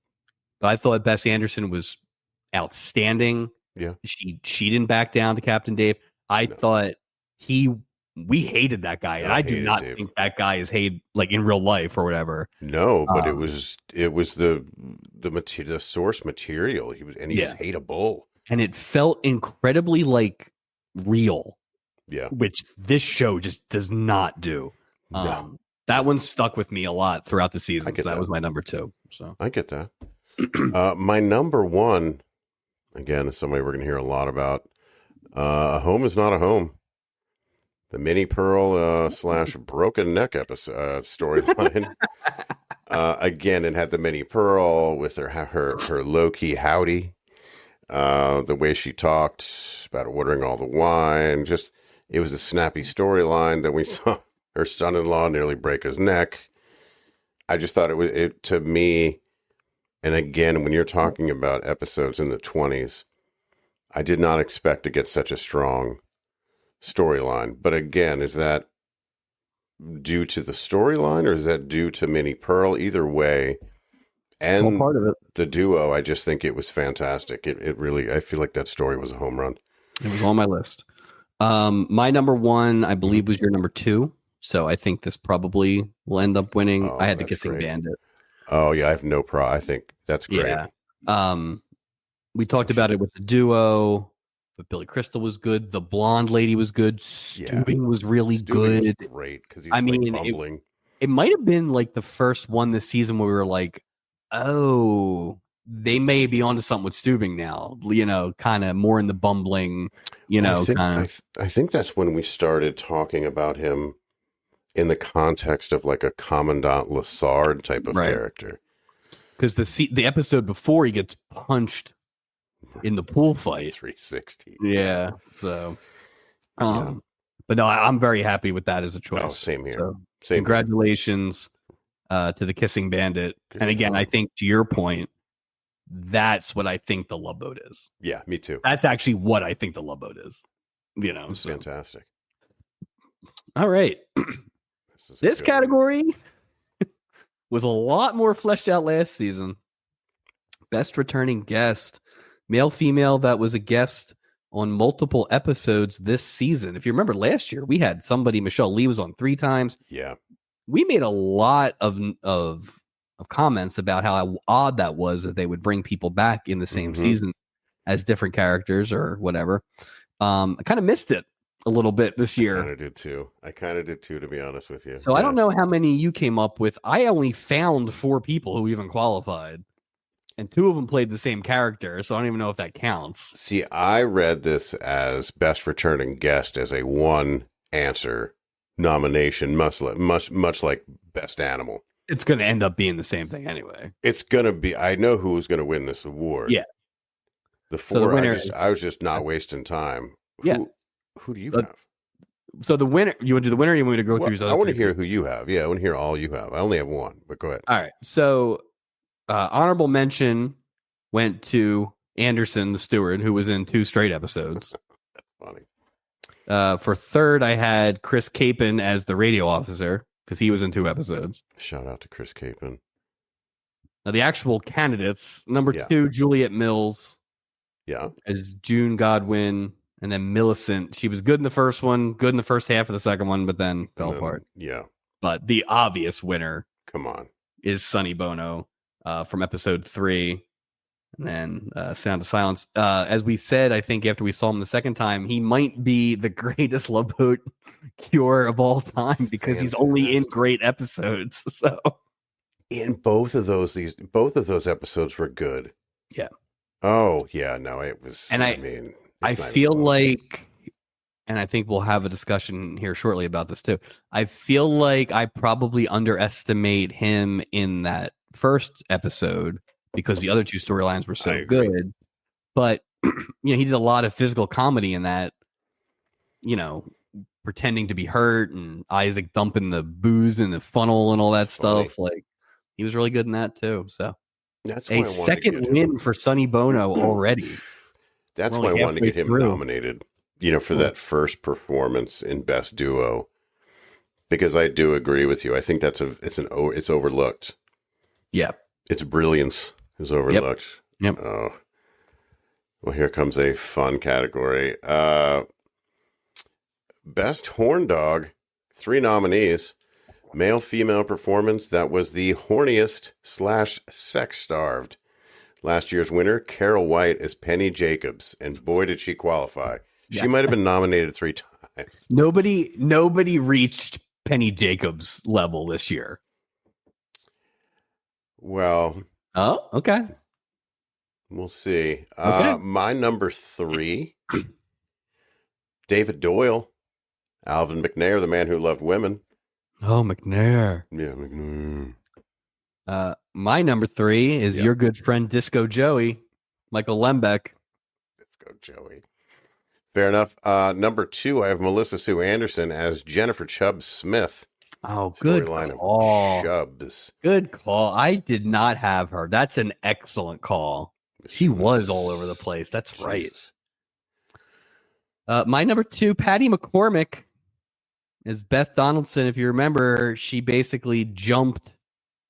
But I thought Bess Anderson was outstanding. Yeah. She didn't back down to Captain Dave. I thought we hated that guy, and I do not think that guy is hated like in real life or whatever. No, but it was the source material. He was hateable, and it felt incredibly like real. Yeah, which this show just does not do. That one stuck with me a lot throughout the season. So that was my number 2. So I get that. My number 1, again, is somebody we're going to hear a lot about. A Home Is Not a Home. The Minnie Pearl / Broken Neck episode storyline. Again, it had the Minnie Pearl with her low key howdy, the way she talked about ordering all the wine. Just it was a snappy storyline that we saw her son-in-law nearly break his neck. I just thought it to me. And again, when you're talking about episodes in the 20s, I did not expect to get such a strong storyline. But again, is that due to the storyline or is that due to Minnie Pearl? Either way, and part of it. The duo, I just think it was fantastic. It really, I feel like that story was a home run. It was on my list. My number 1, I believe, was your number 2. So I think this probably will end up winning. I had The Kissing Bandit. Oh yeah, I have no problem. I think that's great. Yeah. We talked about it with the duo, but Billy Crystal was good. The blonde lady was good. Stubing was really good. Was great because he was bumbling. It might have been like the first one this season where we were like, oh, they may be onto something with Stubing now, kind of more in the bumbling, I think that's when we started talking about him in the context of like a Commandant Lassard type of character. Because the episode before he gets punched in the pool fight. 360. Yeah. So, but no, I'm very happy with that as a choice. Oh, same here. So, congratulations to the Kissing Bandit. Good and again, I think to your point, that's what I think the Love Boat is. Yeah, me too. That's actually what I think the Love Boat is. It's fantastic. All right. This category was a lot more fleshed out last season. Best returning guest, male, female, that was a guest on multiple episodes this season. If you remember last year, we had somebody, Michelle Lee was on 3 times. Yeah. We made a lot of comments about how odd that was that they would bring people back in the same season as different characters or whatever. I kind of missed it a little bit this year. I kind of did too, to be honest with you. So I don't know how many you came up with. I only found 4 people who even qualified, and 2 of them played the same character, so I don't even know if that counts. See, I read this as best returning guest as a 1 answer nomination, much like best animal. It's going to end up being the same thing anyway. It's going to be. I know who's going to win this award. Yeah. The 4. I was just not wasting time. Who do you have? So the winner, you want to do the winner? Or you want me to go through? I want to hear who you have. Yeah, I want to hear all you have. I only have 1, but go ahead. All right. So honorable mention went to Anderson, the steward, who was in 2 straight episodes. That's funny. For 3rd, I had Chris Capon as the radio officer because he was in 2 episodes. Shout out to Chris Capon. Now the actual candidates: number 2, Juliet Mills. Yeah. As June Godwin. And then Millicent, she was good in the first one, good in the first half of the second one, but then fell apart. Yeah. But the obvious winner, is Sonny Bono from episode 3. And then Sound of Silence. As we said, I think after we saw him the second time, he might be the greatest Love Boat cure of all time because he's only in great episodes. So, in both of those episodes were good. Yeah. Oh yeah, no, it was. And I feel like, and I think we'll have a discussion here shortly about this too. I feel like I probably underestimate him in that first episode because the other 2 storylines were so good. But he did a lot of physical comedy in that, pretending to be hurt and Isaac dumping the booze in the funnel and all that stuff. Like, he was really good in that too. So that's a second win for Sonny Bono already. That's why I wanted to get him nominated, for that first performance in Best Duo, because I do agree with you. I think it's overlooked. Yeah, its brilliance is overlooked. Yep. Oh, well, here comes a fun category. Best Horn Dog, 3 nominees. Male, female performance that was the horniest / sex-starved. Last year's winner, Carol White, as Penny Jacobs, and boy, did she qualify. She might have been nominated 3 times. Nobody reached Penny Jacobs' level this year. Well. Oh, okay. We'll see. My number 3, David Doyle, Alvin McNair, the man who loved women. Oh, McNair. Yeah, McNair. My number 3 is your good friend Disco Joey, Michael Lembeck. Disco Joey. Fair enough. Number 2, I have Melissa Sue Anderson as Jennifer Chubbs Smith. Oh, good call. Chubbs. Good call. I did not have her. That's an excellent call. She was all over the place. That's right. My number 2, Patty McCormick, is Beth Donaldson. If you remember, she basically jumped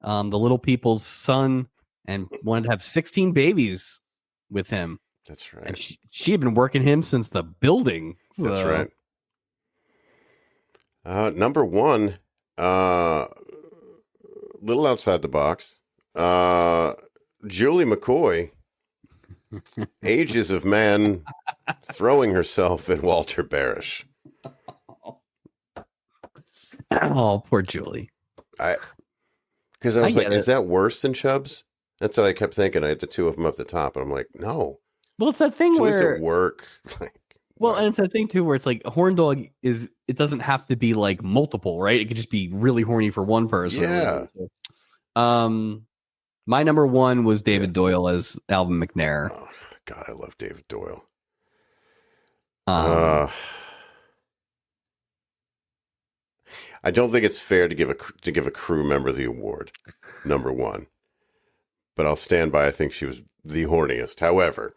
the little people's son and wanted to have 16 babies with him. That's right. And she had been working him since the building. So. That's right. Number 1, little outside the box. Julie McCoy, Ages of Man, throwing herself at Walter Barish. Oh, poor Julie. Because I was like, is that worse than Chubbs? That's what I kept thinking. I had the two of them up the top, and I'm like, no. Well, it's that thing Julius where at work. Like, well, what? and it's that thing too where it's like a horn dog is it doesn't have to be like multiple, right? It could just be really horny for one person. Yeah. Or whatever. My number one was David Doyle as Alvin McNair. Oh God, I love David Doyle. Um, I don't think it's fair to give a crew member the award, number one. But I'll stand by. I think she was the horniest. However,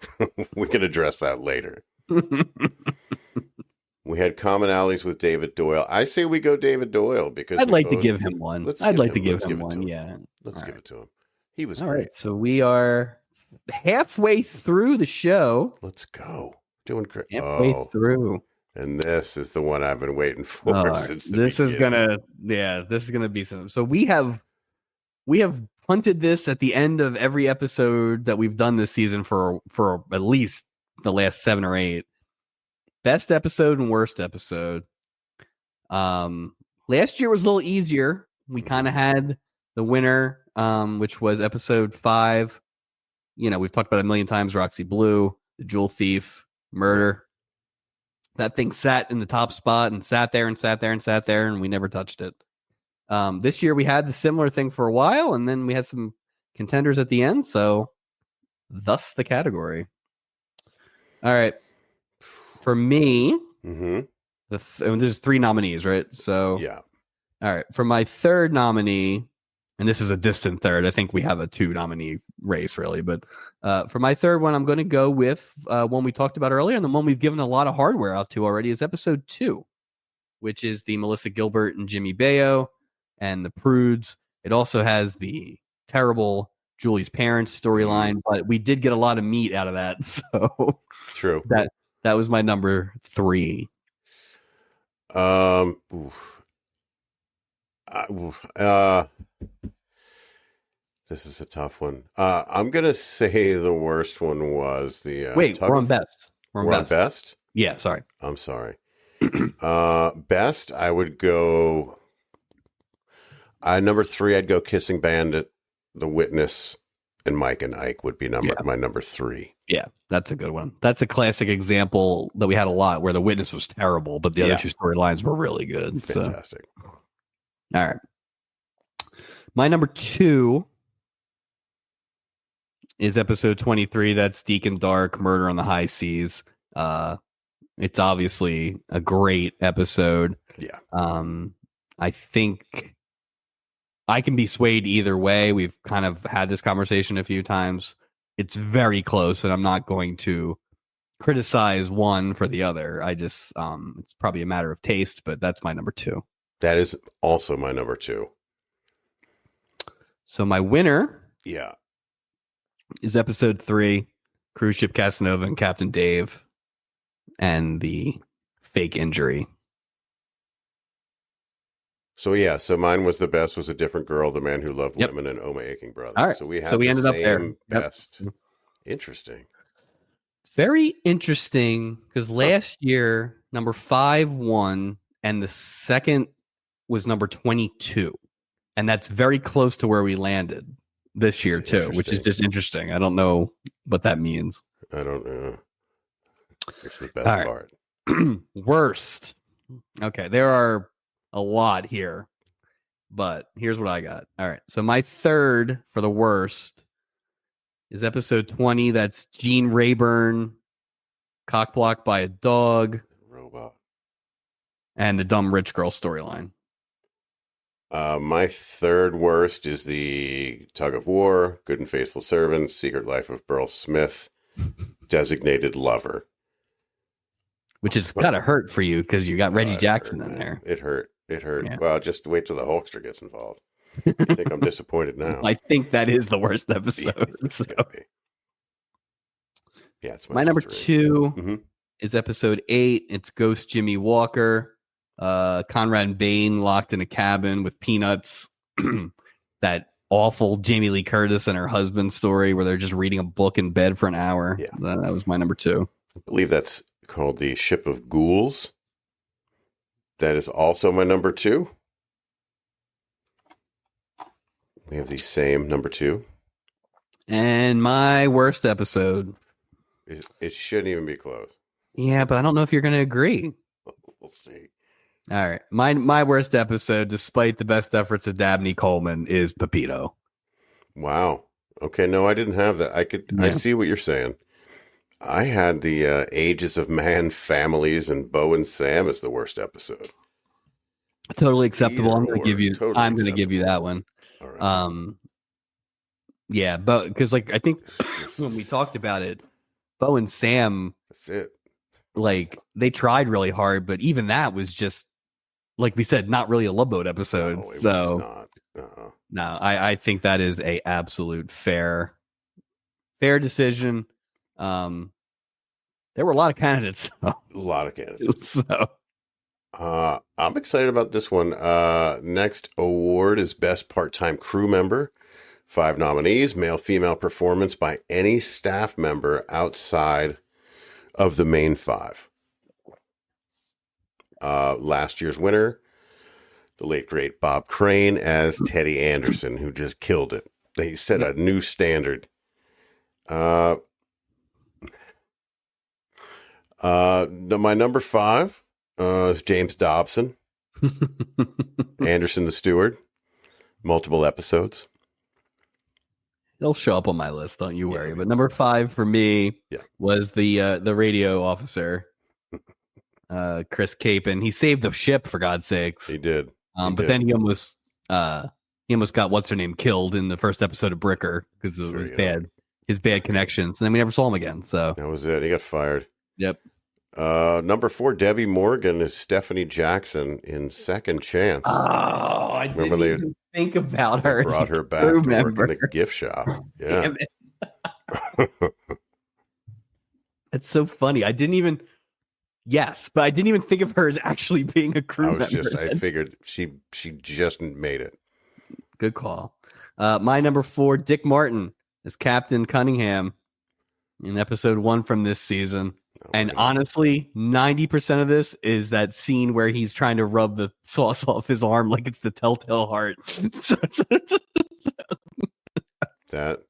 we can address that later. We had commonalities with David Doyle. I say we go David Doyle because I'd like to give him one. I'd like to give him one. Yeah. Let's give it to him. He was all great. right. So we are halfway through the show. Let's go. Doing great. Halfway through. And this is the one I've been waiting for since the this beginning. This is gonna be some. So we have punted this at the end of every episode that we've done this season for at least the last 7 or 8. Best episode and worst episode. Last year was a little easier. We kind of had the winner, which was episode 5. You know, we've talked about it a million times. Roxy Blue, the Jewel Thief, Murder. That thing sat in the top spot and sat there, and we never touched it. This year we had the similar thing for a while, and then we had some contenders at the end. So, thus the category. All right. For me, there's 3 nominees, right? So, yeah. All right. For my third nominee, and this is a distant third. I think we have a 2 nominee race, really. But for my third one, I'm going to go with one we talked about earlier, and the one we've given a lot of hardware out to already is episode 2, which is the Melissa Gilbert and Jimmy Bayo and the Prudes. It also has the terrible Julie's parents storyline, but we did get a lot of meat out of that. So true. That was my number 3. This is a tough one. I'm gonna say the worst one was the. Wait, we're on best. We're on best. Yeah, sorry. I'm sorry. Best, I would go. Number 3, I'd go Kissing Bandit, The Witness, and Mike and Ike would be my number 3. Yeah, that's a good one. That's a classic example that we had a lot where The Witness was terrible, but the other 2 storylines were really good. Fantastic. So. All right. My number 2 is episode 23. That's Deacon Dark, Murder on the High Seas. It's obviously a great episode. Yeah. I think I can be swayed either way. We've kind of had this conversation a few times. It's very close, and I'm not going to criticize one for the other. I just, it's probably a matter of taste, but that's my number 2. That is also my number 2. So my winner, yeah, is episode 3, Cruise Ship Casanova and Captain Dave, and the fake injury. So mine was the best was A Different Girl, The Man Who Loved Women, and Oh My Aching Brother. All right. So we ended up there. Best. Yep. Interesting. It's very interesting because last year number 5 won, and the second was number 22, and that's very close to where we landed this year too, which is just interesting. I don't know what that means. I don't know. It's the best part. Worst. Okay, there are a lot here, but here's what I got. All right, so my third for the worst is episode 20. That's Gene Rayburn, cockblocked by a dog, robot, and the dumb rich girl storyline. My third worst is the Tug of War, Good and Faithful Servant, Secret Life of Burl Smith, Designated Lover. Which is gotta hurt for you because you got Reggie Jackson in there. It hurt. Yeah. Well, just wait till the Hulkster gets involved. I think I'm disappointed now. I think that is the worst episode. Yeah, it's my number 2 is episode 8. It's Ghost Jimmy Walker, Conrad Bain locked in a cabin with peanuts. That awful Jamie Lee Curtis and her husband story where they're just reading a book in bed for an hour. Yeah, that was my number 2. I believe that's called The Ship of Ghouls. That is also my number 2. We have the same number 2. And my worst episode. It shouldn't even be close. Yeah, but I don't know if you're going to agree. We'll see. All right. My worst episode, despite the best efforts of Dabney Coleman, is Pepito. Wow. Okay, no, I didn't have that. I see what you're saying. I had the Ages of Man, Families, and Bo and Sam as the worst episode. Totally acceptable. Either I'm going to give you. totally I'm going to give you that one. All right. Yeah, but because like I think when we talked about it, Bo and Sam. That's it. Like they tried really hard, but even that was just like we said, not really a Love Boat episode. No, it so was not. No, I think that is a absolute fair decision. There were a lot of candidates. A lot of candidates. So I'm excited about this one. Next award is Best Part-Time Crew Member. 5 nominees, male-female performance by any staff member outside of the main 5. Last year's winner, the late great Bob Crane as Teddy Anderson, who just killed it. He set a new standard. My number 5 is James Dobson. Anderson the Steward. Multiple episodes. He'll show up on my list, don't you worry. But number 5 for me was the radio officer, Chris Capon. He saved the ship, for God's sakes. He did. But then he almost got what's her name killed in the first episode of Bricker because it was his bad connections, and then we never saw him again. So that was it. He got fired. Yep. Number 4, Debbie Morgan is Stephanie Jackson in Second Chance. Oh, I didn't even think about her. Brought her back to work in the gift shop. Yeah. Damn it. It's so funny. I didn't even. Yes, but I didn't even think of her as actually being a crew member. I figured she just made it. Good call. My number 4, Dick Martin as Captain Cunningham in episode 1 from this season. And honestly, 90% of this is that scene where he's trying to rub the sauce off his arm like it's the telltale heart. That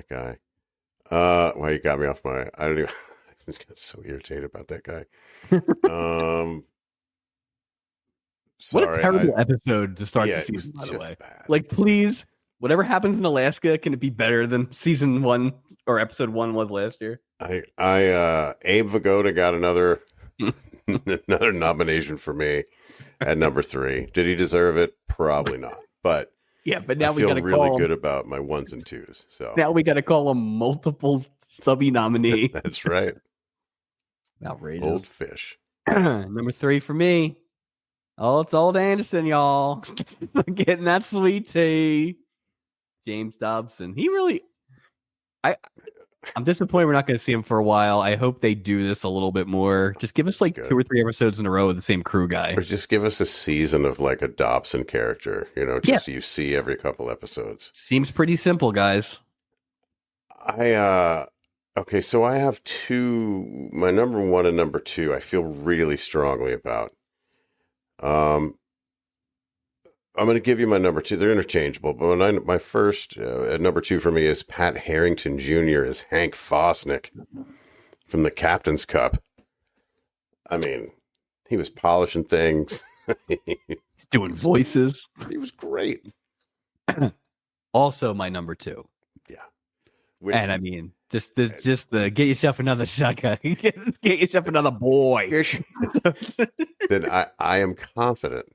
guy. Well, you got me off my. I don't even. I just got so irritated about that guy. What a terrible episode to start the season, by the way. Bad. Like, please, whatever happens in Alaska, can it be better than season 1 or episode 1 was last year? Abe Vigoda got another nomination for me at number 3. Did he deserve it? Probably not. But now we got to really good about my 1s and 2s. So now we got to call him multiple Stubby nominee. That's right. Outrageous. Old fish. Number 3 for me. Oh, it's old Anderson, y'all. Getting that sweet tea. James Dobson. He really. I'm disappointed we're not going to see him for a while. I hope they do this a little bit more. Just give us like 2 or 3 episodes in a row with the same crew guy. Or just give us a season of like a Dobson character, so you see every couple episodes. Seems pretty simple, guys. Okay, so I have 2, my number 1 and number 2, I feel really strongly about. I'm going to give you my number 2. They're interchangeable, but my first number 2 for me is Pat Harrington Jr. as Hank Fosnick from the Captain's Cup. I mean, he was polishing things. He's doing voices. He was great. Also, my number 2. Yeah. I mean, just the get yourself another sucker, get yourself another boy. Then I am confident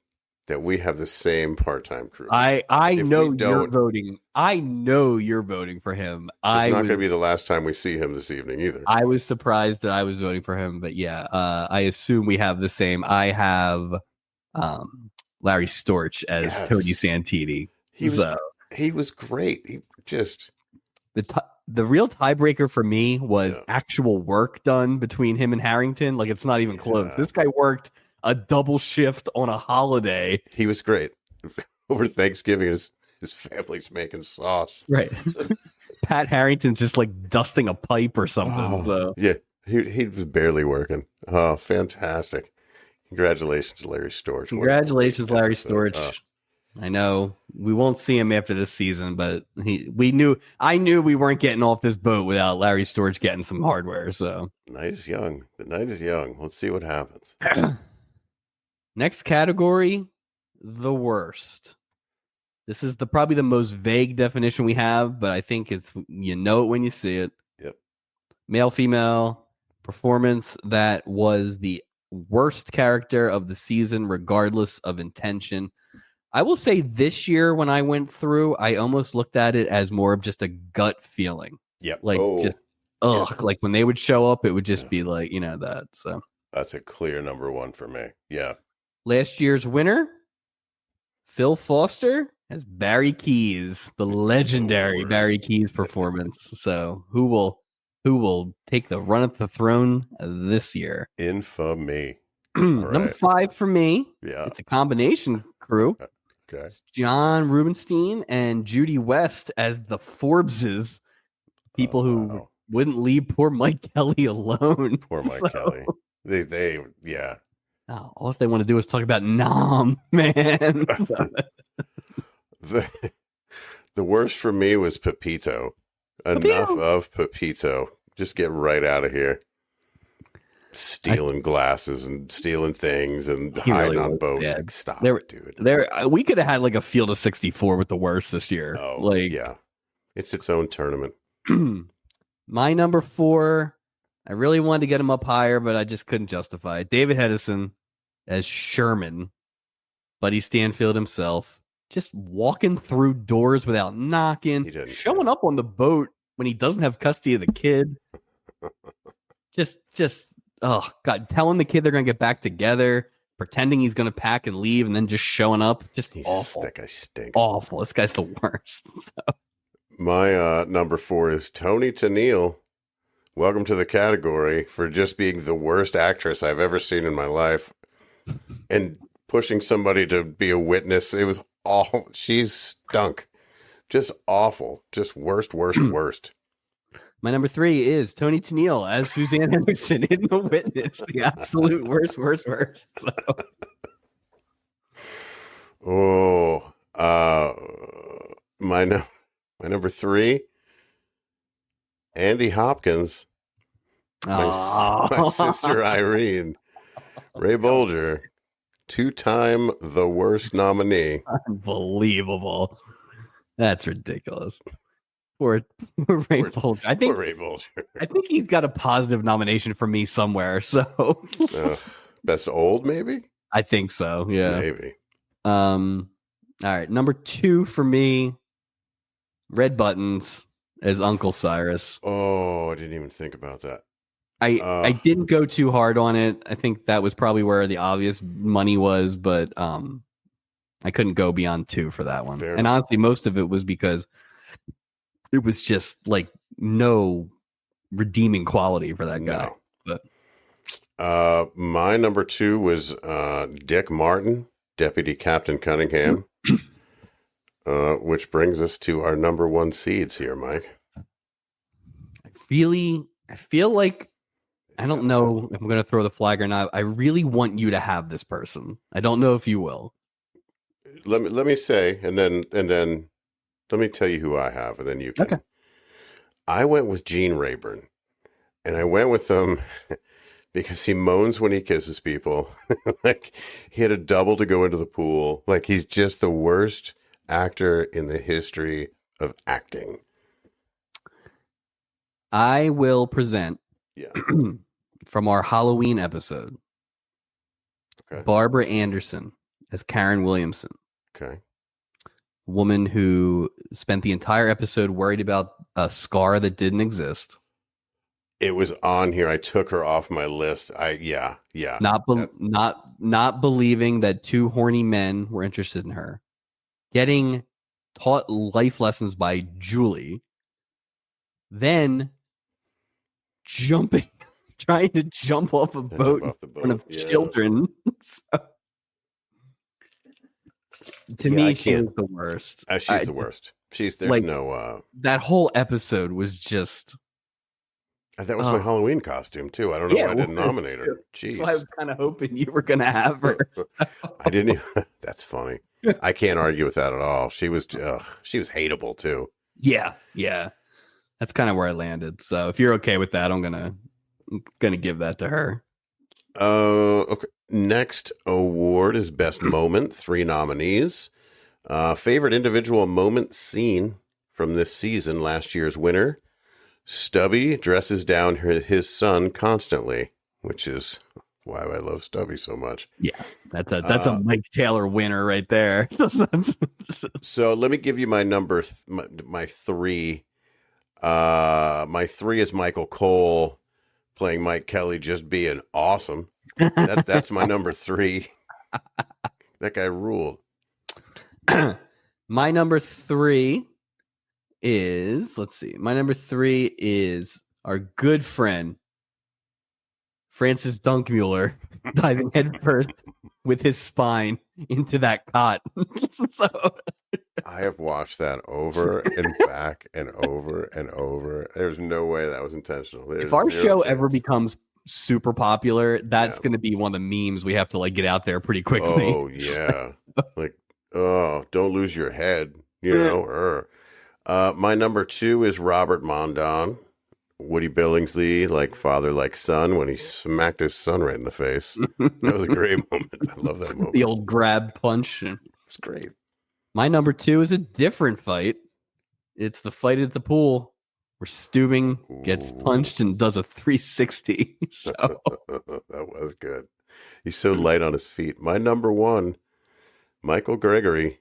that we have the same part-time crew. I know you're voting. I know you're voting for him. It's not going to be the last time we see him this evening either. I was surprised that I was voting for him, but yeah, I assume we have the same. I have Larry Storch as Tony Santini. He was great. He just the real tiebreaker for me was actual work done between him and Harrington. Like, it's not even close. This guy worked a double shift on a holiday. He was great. Over Thanksgiving, his family's making sauce. Right. Pat Harrington's just like dusting a pipe or something. So yeah, he was barely working. Oh, fantastic. Congratulations, Larry Storch. Congratulations, Larry Storch. I know we won't see him after this season, but I knew we weren't getting off this boat without Larry Storch getting some hardware. So Night is young. The night is young. Let's see what happens. Next category, the worst. This is probably the most vague definition we have, but I think it's you know it when you see it. Yep. Male, female performance that was the worst character of the season, regardless of intention. I will say this year when I went through, I almost looked at it as more of just a gut feeling. Yep. Like like when they would show up, it would just be like, that. So that's a clear number one for me. Yeah. Last year's winner, Phil Foster, as Barry Keys, the legendary Barry Keys performance. So who will take the run at the throne this year? Infamy. Number 5 for me. Yeah. It's a combination crew. Okay. It's John Rubenstein and Judy West as the Forbeses, people who wouldn't leave poor Mike Kelly alone. Poor Mike Kelly. They yeah. Oh, all they want to do is talk about Nom, man. The worst for me was Pepito. Enough of Pepito. Just get right out of here. Stealing glasses and stealing things and hiding on boats. Yeah. Like, stop it, dude. We could have had like a field of 64 with the worst this year. Oh, yeah. It's its own tournament. My number 4, I really wanted to get him up higher, but I just couldn't justify it. David Hedison as Sherman, Buddy Stanfield himself, just walking through doors without knocking, showing up on the boat when he doesn't have custody of the kid. just oh God, telling the kid they're gonna get back together, pretending he's gonna pack and leave, and then just showing up. Just awful. That guy stinks. Awful. This guy's the worst. My number 4 is Tony Tennille. Welcome to the category for just being the worst actress I've ever seen in my life. And pushing somebody to be a witness. It was awful. She's stunk. Just awful. Just worst. My number 3 is Tony Tennille as Suzanne Henderson in The Witness. The absolute worst. So. My number 3, Andy Hopkins. My sister Irene. Ray Bolger, 2-time the worst nominee. Unbelievable. That's ridiculous. Poor Ray Bolger. I think Ray Bolger. I think he's got a positive nomination for me somewhere. So best old, maybe? I think so. Yeah. Maybe. All right. Number 2 for me, Red Buttons as Uncle Cyrus. Oh, I didn't even think about that. I didn't go too hard on it. I think that was probably where the obvious money was, but I couldn't go beyond 2 for that one. And honestly, most of it was because it was just like no redeeming quality for that guy. No. But my number 2 was Dick Martin, Deputy Captain Cunningham, which brings us to our number 1 seeds here, Mike. I feel like I don't know if I'm going to throw the flag or not. I really want you to have this person. I don't know if you will. Let me say, and then let me tell you who I have, and then you can. Okay. I went with Gene Rayburn, and I went with him because he moans when he kisses people. Like he had a double to go into the pool. Like he's just the worst actor in the history of acting. I will present from our Halloween episode, Barbara Anderson as Karen Williamson. Okay. Woman who spent the entire episode worried about a scar that didn't exist. It was on here. I took her off my list. Not believing that 2 horny men were interested in her. Getting taught life lessons by Julie. Then trying to jump off a boat in front of children. To me, she is the worst. She's the worst. There's no. That whole episode was just That was my Halloween costume too. I don't know why I didn't nominate her. Jeez. That's why I was kind of hoping you were going to have her. I didn't even, that's funny. I can't argue with that at all. She was hateable too. Yeah. That's kind of where I landed. So if you're okay with that, I'm gonna give that to her. Okay. Next award is Best Moment. 3 nominees. Favorite individual moment scene from this season. Last year's winner, Stubby dresses down his son constantly, which is why I love Stubby so much. Yeah, that's a Mike Taylor winner right there. So let me give you my number, my 3. My 3 is Michael Cole playing Mike Kelly, just being awesome. That's my number 3. That guy ruled. My number 3 is, let's see. My number 3 is our good friend Francis Dunkmuller diving headfirst with his spine into that cot. So I have watched that over and back and over and over. There's no way that was intentional. There's if our show ever becomes super popular, that's going to be one of the memes we have to get out there pretty quickly. Oh yeah. Don't lose your head, my number 2 is Robert Mondon, Woody Billingsley, like father, like son, when he smacked his son right in the face. That was a great moment. I love that moment. The old grab punch. It's great. My number 2 is a different fight. It's the fight at the pool where Stubing gets punched and does a 360. So that was good. He's so light on his feet. My number 1, Michael Gregory,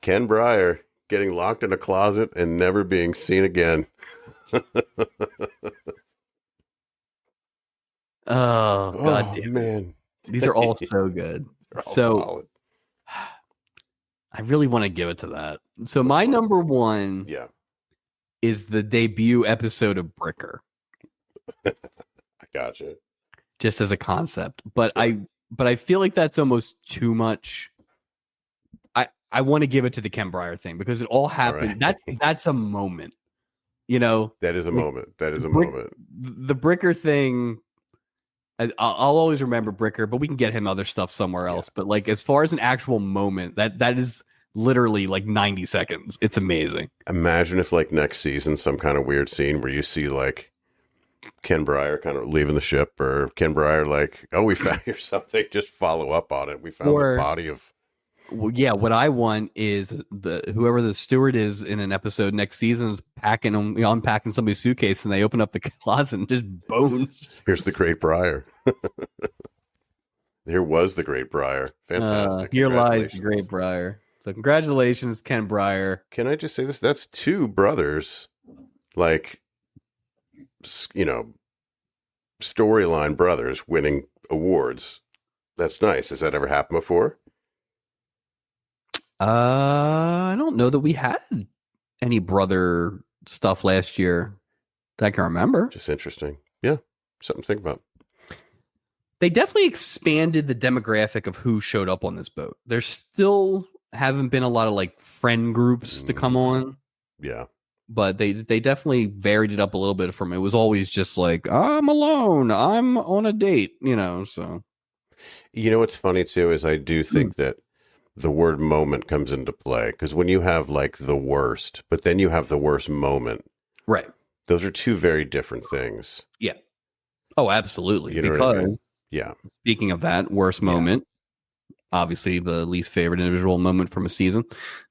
Ken Breyer getting locked in a closet and never being seen again. Oh God damn man. These are all so good. They're all so solid. I really want to give it to that. So my number 1 is the debut episode of Bricker. I gotcha. Just as a concept. But I feel like that's almost too much. I want to give it to the Ken Breyer thing because it all happened. Right. That's a moment. That is a moment. That is a moment. The Bricker thing, I'll always remember Bricker, but we can get him other stuff somewhere else. Yeah. But as far as an actual moment, that is literally 90 seconds. It's amazing. Imagine if next season, some kind of weird scene where you see Ken Breyer kind of leaving the ship, or Ken Breyer we found here something, just follow up on it. We found the body of. Well, yeah, what I want is whoever the steward is in an episode next season is unpacking somebody's suitcase, and they open up the closet and just bones. Here's the great Breyer. There was the great Breyer. Fantastic. Here lies the great Breyer. So congratulations, Ken Breyer. Can I just say this? That's 2 brothers, storyline brothers winning awards. That's nice. Has that ever happened before? I don't know that we had any brother stuff last year that I can remember. Just interesting. Yeah. Something to think about. They definitely expanded the demographic of who showed up on this boat. There still haven't been a lot of friend groups to come on. Yeah. But they definitely varied it up a little bit from it. Was always just I'm alone. I'm on a date, so. What's funny too is I do think that the word moment comes into play, because when you have the worst, but then you have the worst moment. Right. Those are 2 very different things. Yeah. Oh, absolutely. You know because what I mean? Yeah. Speaking of that worst moment, obviously the least favorite individual moment from a season.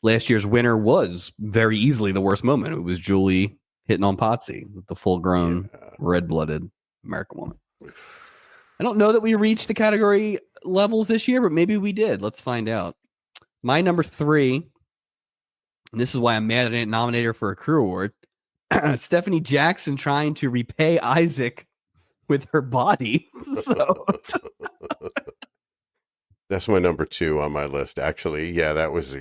Last year's winner was very easily the worst moment. It was Julie hitting on Potsy, the full-grown, red-blooded American woman. I don't know that we reached the category levels this year, but maybe we did. Let's find out. My number 3, and this is why I'm mad I didn't nominate her for a crew award, Stephanie Jackson trying to repay Isaac with her body. So that's my number 2 on my list, actually. Yeah, that was.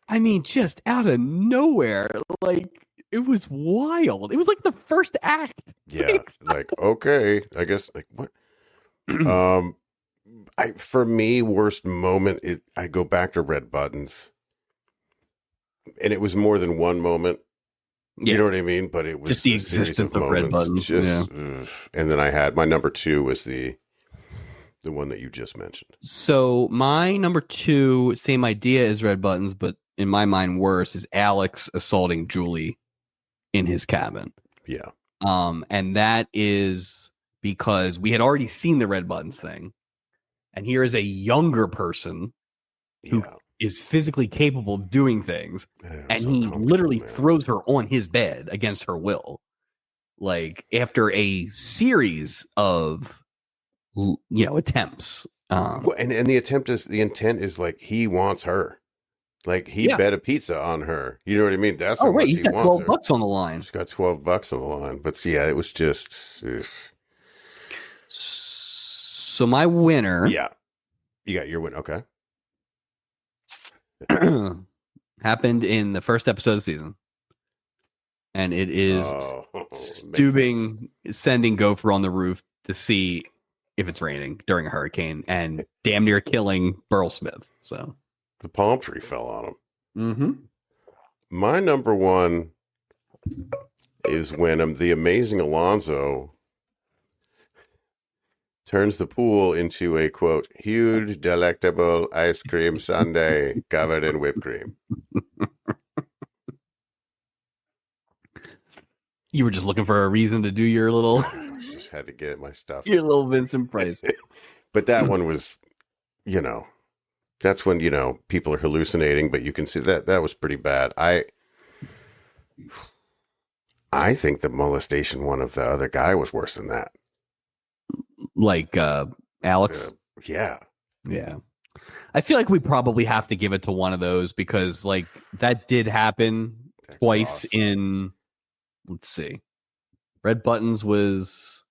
I mean, just out of nowhere, it was wild. It was the first act. Yeah, okay, I guess what? For me, worst moment is I go back to Red Buttons, and it was more than one moment. You know what I mean? But it was just the a series existence of red moments, buttons. just, and then I had my number 2 was the one that you just mentioned. So my number 2, same idea as red buttons, but in my mind worse, is Alex assaulting Julie in his cabin. Yeah. And that is because we had already seen the red buttons thing, and here is a younger person who is physically capable of doing things, and he literally throws her on his bed against her will, like after a series of attempts. And the intent is like he wants her, like he bet a pizza on her. You know what I mean? That's how much he's got wants $12 on the line. He's got $12 on the line. But yeah, it was just. So my winner. Yeah, you got your win. Okay. Happened in the first episode of the season, and it is Stubby sending Gopher on the roof to see if it's raining during a hurricane, and damn near killing Burl Smith. So the palm tree fell on him. Mm-hmm. My number 1 is when the amazing Alonzo turns the pool into a, quote, huge, delectable ice cream sundae covered in whipped cream. You were just looking for a reason to do your little... just had to get my stuff. Your little Vincent Price. But that one was, that's when, people are hallucinating, but you can see that was pretty bad. I think the molestation one of the other guy was worse than that. Like Alex? Yeah. I feel like we probably have to give it to one of those because like that did happen twice in, let's see. Red Buttons was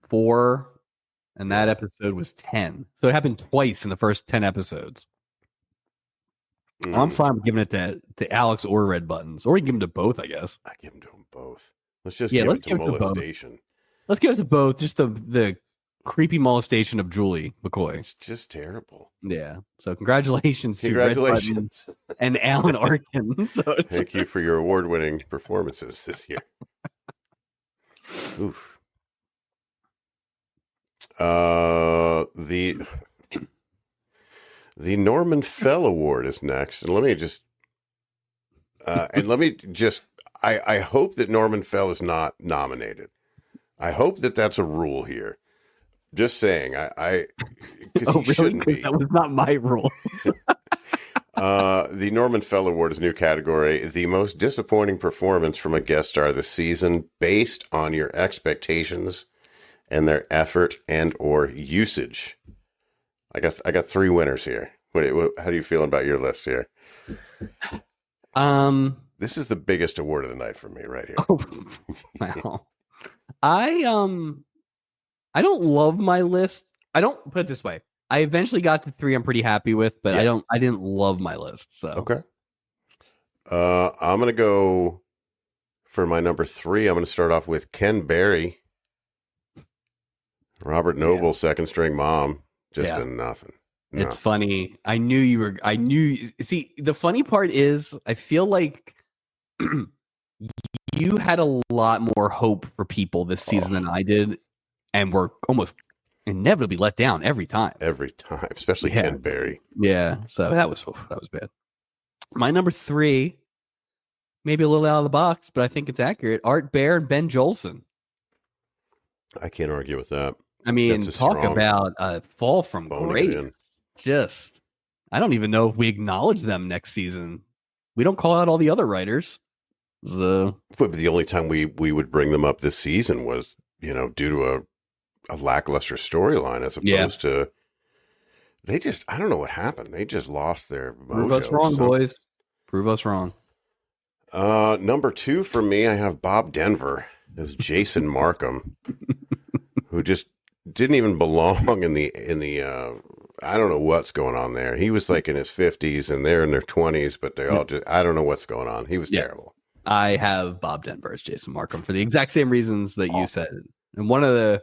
4 and that episode was 10. So it happened twice in the first 10 episodes. I'm fine with giving it to Alex or Red Buttons. Or we can give them to both, I guess. I give them to them both. Let's just give it to molestation. Let's give it to both. Just the creepy molestation of Julie McCoy. It's just terrible. Yeah. So congratulations to Red Buttons and Alan Arkin. Thank you for your award-winning performances this year. Oof. The Norman Fell Award is next, and let me just I hope that Norman Fell is not nominated. I hope that that's a rule here. Just saying, because he shouldn't be. That was not my rule. The Norman Fell Award is a new category. The most disappointing performance from a guest star this season based on your expectations and their effort and or usage. I got 3 winners here. How do you feel about your list here? This is the biggest award of the night for me right here. Oh, wow. I don't love my list. I don't put it this way. I eventually got to 3 I'm pretty happy with, but I didn't love my list. So okay. I'm gonna go for my number 3. I'm gonna start off with Ken Berry. Robert Noble, second string mom, just in nothing. No. It's funny. See, the funny part is I feel like you had a lot more hope for people this season than I did, and were almost inevitably let down every time. Especially Ken Berry. Yeah, so that was bad. My number 3, maybe a little out of the box, but I think it's accurate. Art Bear and Ben Jolson. I can't argue with that. I mean, talk about a fall from grace. Just, I don't even know if we acknowledge them next season. We don't call out all the other writers. So, but the only time we would bring them up this season was, due to a lackluster storyline, as opposed to they just, I don't know what happened. They just lost their mojo. Prove us wrong, boys. Prove us wrong. Number 2 for me, I have Bob Denver as Jason Markham, who just didn't even belong in the I don't know what's going on there. He was like in his 50s and they're in their 20s, but they all just, I don't know what's going on. He was terrible. I have Bob Denver as Jason Markham for the exact same reasons that you said. And one of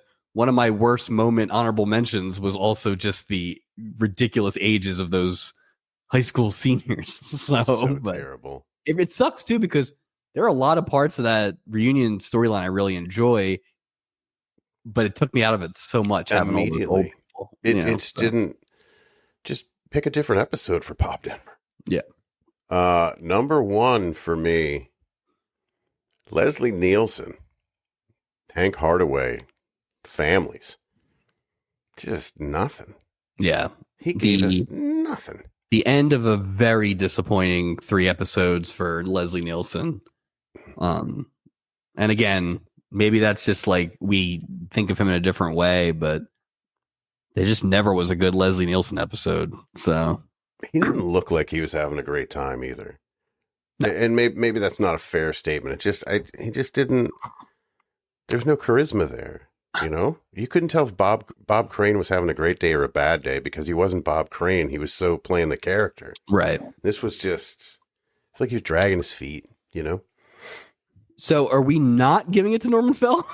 my worst moment honorable mentions was also just the ridiculous ages of those high school seniors. So terrible. If it sucks too, because there are a lot of parts of that reunion storyline I really enjoy, but it took me out of it so much having all those old Immediately. people. It didn't just pick a different episode for Bob Denver. Yeah. Number one for me, Leslie Nielsen, Hank Hardaway, families. Just nothing. Yeah. He gave us nothing. The end of a very disappointing 3 episodes for Leslie Nielsen. And again, maybe that's just like we think of him in a different way, but there just never was a good Leslie Nielsen episode. So he didn't look like he was having a great time either. No. And maybe that's not a fair statement. He just didn't. There's no charisma there. You know, you couldn't tell if Bob Crane was having a great day or a bad day because he wasn't Bob Crane. He was so playing the character. Right. This was just, I feel like he was dragging his feet, you know? So are we not giving it to Norman Fell?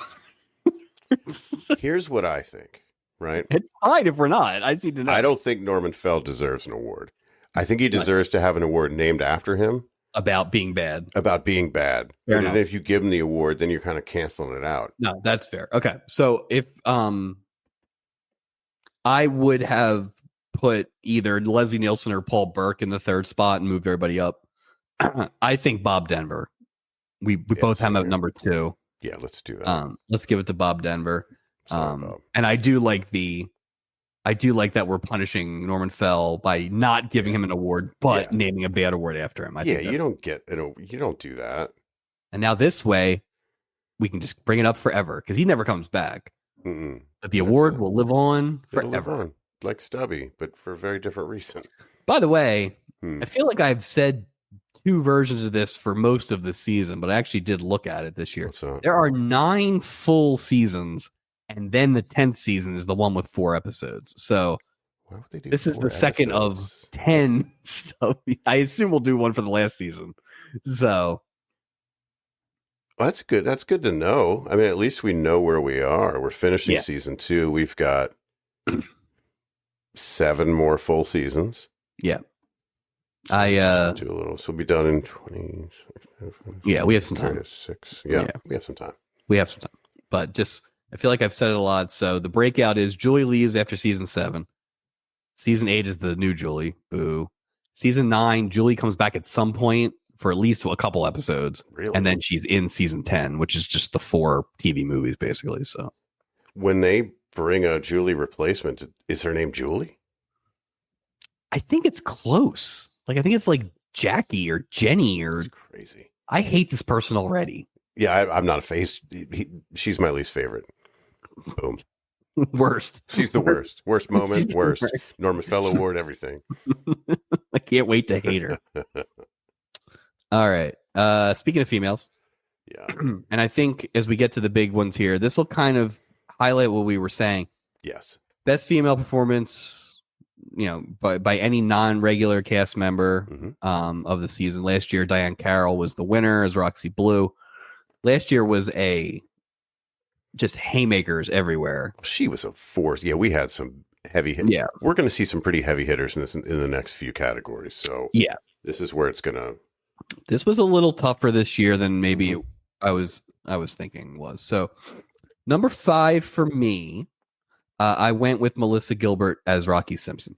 Here's what I think, right? It's fine if we're not. I see. I don't think Norman Fell deserves an award. I think he deserves to have an award named after him. About being bad. But if you give him the award, then you're kind of canceling it out. No, that's fair. Okay. So if I would have put either Leslie Nielsen or Paul Burke in the 3rd spot and moved everybody up. I think Bob Denver. We both have him at number 2. Yeah, let's do that. Let's give it to Bob Denver. Sorry, Bob. And I do like that we're punishing Norman Fell by not giving him an award, but naming a bad award after him. You don't do that. And now this way, we can just bring it up forever because he never comes back. Mm-mm. But the award will live on forever. Live on, like Stubby, but for a very different reason. By the way, I feel like I've said 2 versions of this for most of the season, but I actually did look at it this year. There are 9 full seasons. And then the 10th season is the one with 4 episodes. So this is the second of 10 stuff. I assume we'll do one for the last season. So that's good. That's good to know. I mean, at least we know where we are. We're finishing season 2. We've got 7 more full seasons. Yeah. Do a little. So we'll be done in 20. Yeah, we have some time. 6. Yeah, we have some time. We have some time. But just I feel like I've said it a lot. So the breakout is Julie leaves after season 7. Season 8 is the new Julie. Boo. Season 9, Julie comes back at some point for at least a couple episodes. Really? And then she's in season 10, which is just the 4 TV movies, basically. So when they bring a Julie replacement, is her name Julie? I think it's close. Like, I think it's like Jackie or Jenny or. That's crazy. I hate this person already. Yeah, I'm not a face. She's my least favorite. Boom. Worst. She's the worst. Worst moment. Worst. Norman Fell Award. Everything. I can't wait to hate her. All right. Speaking of females. Yeah. And I think as we get to the big ones here, this will kind of highlight what we were saying. Yes. Best female performance, by any non-regular cast member of the season. Last year, Diane Carroll was the winner as Roxy Blue. Last year was just haymakers everywhere. She was a force. Yeah, we had some heavy hit. Yeah, we're going to see some pretty heavy hitters in the next few categories. So yeah, this is where it's going to. This was a little tougher this year than maybe I was thinking was. So number 5 for me, I went with Melissa Gilbert as Rocky Simpson.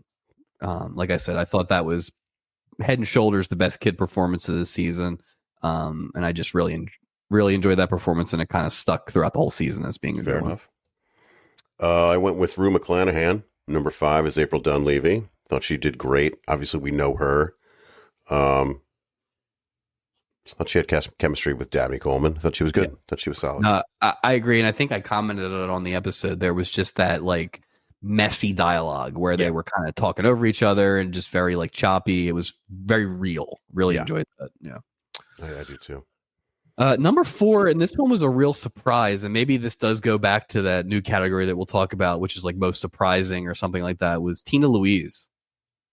Like I said, I thought that was head and shoulders the best kid performance of the season, and I just really enjoyed that performance, and it kind of stuck throughout the whole season as being a fair good enough. I went with Rue McClanahan. Number 5 is April Dunleavy. Thought she did great. Obviously, we know her. Thought she had chemistry with Dabney Coleman. Thought she was good. Thought she was solid. I agree, and I think I commented on the episode. There was just that like messy dialogue where they were kind of talking over each other and just very like choppy. It was very real. Really enjoyed that. Yeah, I do too. Number 4, and this one was a real surprise, and maybe this does go back to that new category that we'll talk about, which is like most surprising or something like that, was Tina Louise.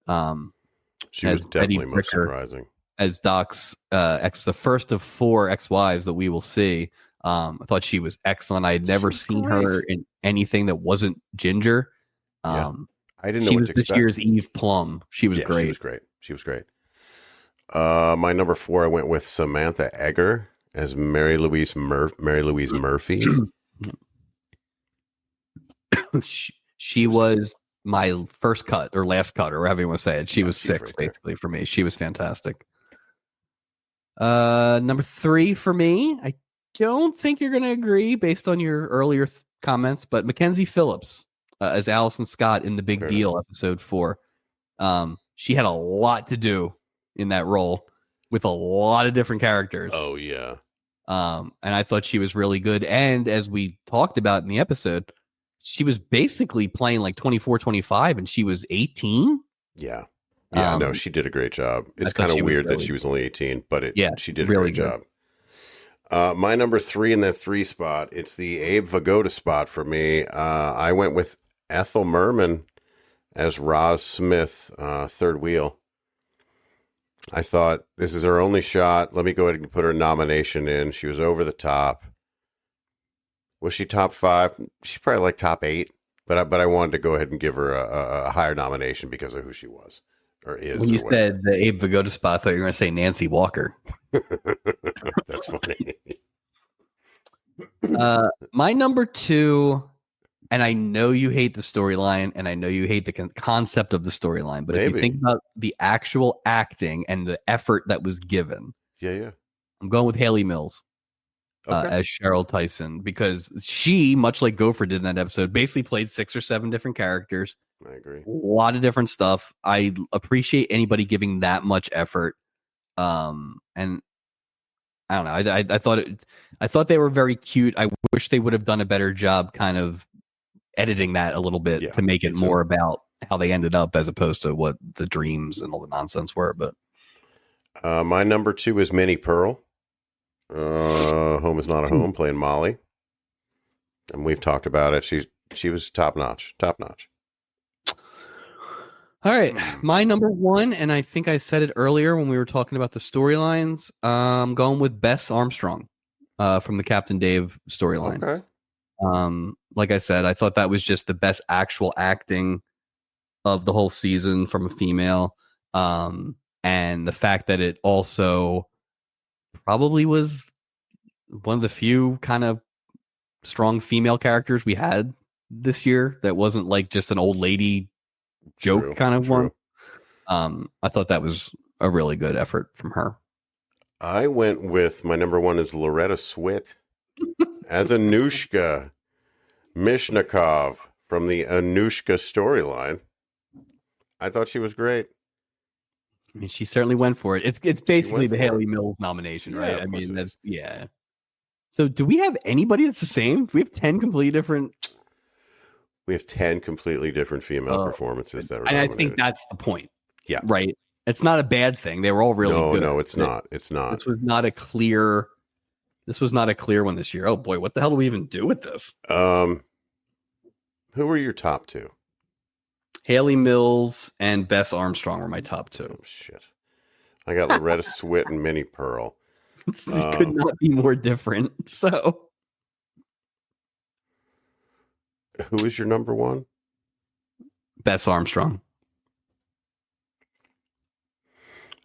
She was definitely most surprising. As Doc's the first of 4 ex-wives that we will see. I thought she was excellent. I had never seen her in anything that wasn't Ginger. I didn't know she what was to this expect. year's Eve Plum. She was great. She was great. My number 4, I went with Samantha Egger as Mary Louise Murphy. She was my first cut or last cut or however you want to say it. She was 6 right basically for me. She was fantastic. Number 3 for me. I don't think you're going to agree based on your earlier comments, but Mackenzie Phillips as Allison Scott in The Big Deal, episode 4. She had a lot to do in that role with a lot of different characters. Oh yeah. And I thought she was really good. And as we talked about in the episode, she was basically playing like 24, 25, and she was 18. Yeah. Yeah, no, she did a great job. It's kind of weird that she was only 18, but she did really a great job. My number 3 in that 3 spot, it's the Abe Vigoda spot for me. I went with Ethel Merman as Roz Smith, third wheel. I thought, this is her only shot. Let me go ahead and put her nomination in. She was over the top. Was she top 5? She's probably like top 8. But I wanted to go ahead and give her a higher nomination because of who she was or is. When you said the Abe Vigoda spot, I thought you were going to say Nancy Walker. That's funny. My number 2, and I know you hate the storyline, and I know you hate the concept of the storyline, but if you think about the actual acting and the effort that was given, I'm going with Haley Mills as Cheryl Tyson, because she, much like Gopher did in that episode, basically played 6 or 7 different characters. I agree. A lot of different stuff. I appreciate anybody giving that much effort. And I don't know. I thought they were very cute. I wish they would have done a better job kind of editing that a little bit to make it more about how they ended up as opposed to what the dreams and all the nonsense were. But my number 2 is Minnie Pearl. Home is Not a Home, playing Molly. And we've talked about it. She was top notch. All right, my number 1, and I think I said it earlier when we were talking about the storylines. I'm going with Bess Armstrong from the Captain Dave storyline. Okay. Like I said, I thought that was just the best actual acting of the whole season from a female. And the fact that it also probably was one of the few kind of strong female characters we had this year that wasn't like just an old lady joke kind of one. I thought that was a really good effort from her. I went with my number 1 is Loretta Swit as Anushka Mishnikov from the Anushka storyline. I thought she was great. I mean, she certainly went for it. It's basically the Haley Mills nomination, right? I mean, that's So do we have anybody that's the same? Do we have 10 completely different? We have 10 completely different female performances that are nominated. I think that's the point. Yeah. Right. It's not a bad thing. They were all really good. No, it's not. It's not. This was not a clear one this year. Oh boy, what the hell do we even do with this? Who were your top 2? Haley Mills and Bess Armstrong were my top 2. Oh shit. I got Loretta Swit and Minnie Pearl. It could not be more different. So who is your number 1? Bess Armstrong.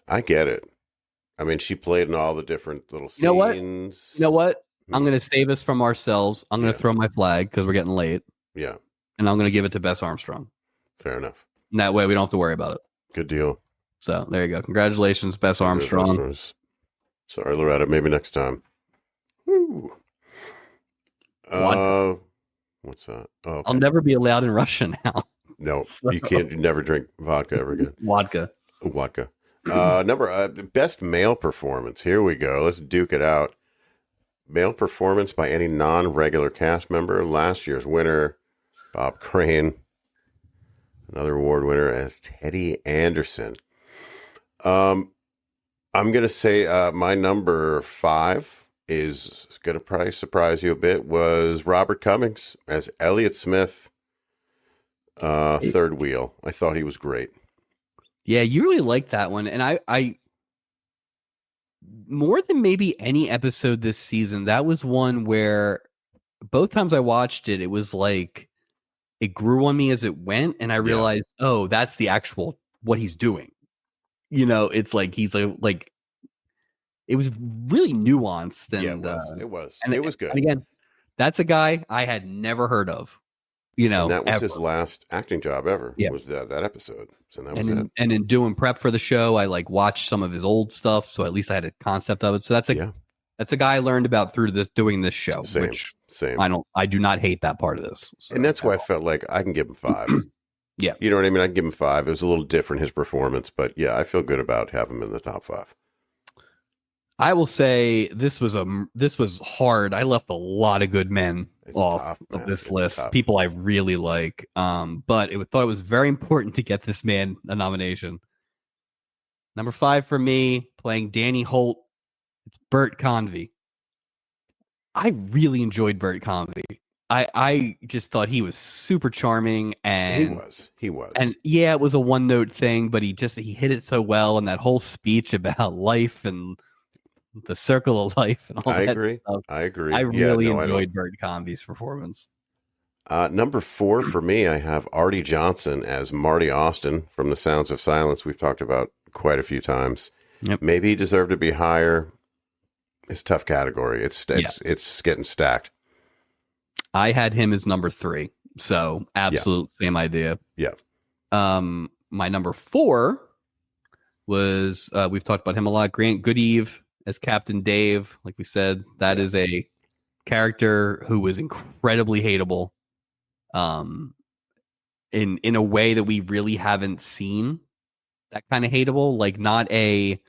I get it. I mean, she played in all the different little scenes. You know what? I'm going to save us from ourselves. I'm going to throw my flag because we're getting late. Yeah. And I'm going to give it to Bess Armstrong. Fair enough. And that way we don't have to worry about it. Good deal. So there you go. Congratulations, Bess Armstrong. Sorry, Loretta. Maybe next time. Woo. What's that? Oh, okay. I'll never be allowed in Russia now. No, you can't. You never drink vodka ever again. Vodka. Best male performance. Here we go. Let's duke it out. Male performance by any non-regular cast member. Last year's winner, Bob Crane. Another award winner as Teddy Anderson. I'm going to say my number 5 is going to probably surprise you a bit, was Robert Cummings as Elliot Smith, third wheel. I thought he was great. Yeah, you really liked that one. And I more than maybe any episode this season, that was one where both times I watched it, it was like it grew on me as it went. And I realized, oh, that's the actual what he's doing. You know, it's like he's like it was really nuanced and Yeah, it was. and It was good. And again, that's a guy I had never heard of, And that was ever. his last acting job ever. Yeah. Was that episode? So that was And it. in doing prep for the show, I like watched some of his old stuff, so at least I had a concept of it. So that's a guy I learned about through doing this show. Same. I do not hate that part of this. So, and that's why I felt like I can give him 5. Yeah. You know what I mean? I can give him 5. It was a little different, his performance, but yeah, I feel good about having him in the top 5. I will say this was hard. I left a lot of good men off of this list. Tough. People I really like. But thought it was very important to get this man a nomination. Number 5 for me, playing Danny Holt. It's Bert Convy. I really enjoyed Bert Convy. I just thought he was super charming, and he was. And yeah, it was a one note thing, but he hit it so well, and that whole speech about life and the circle of life and all that stuff. I agree. I really enjoyed Bert Convy's performance. Number 4 for me, I have Artie Johnson as Marty Austin from The Sounds of Silence. We've talked about quite a few times. Yep. Maybe he deserved to be higher. It's a tough category. It's getting stacked. I had him as number 3, so absolute same idea. Yeah. My number 4 was we've talked about him a lot. Grant Goodeve as Captain Dave. Like we said, that is a character who was incredibly hateable. In a way that we really haven't seen that kind of hateable, like not a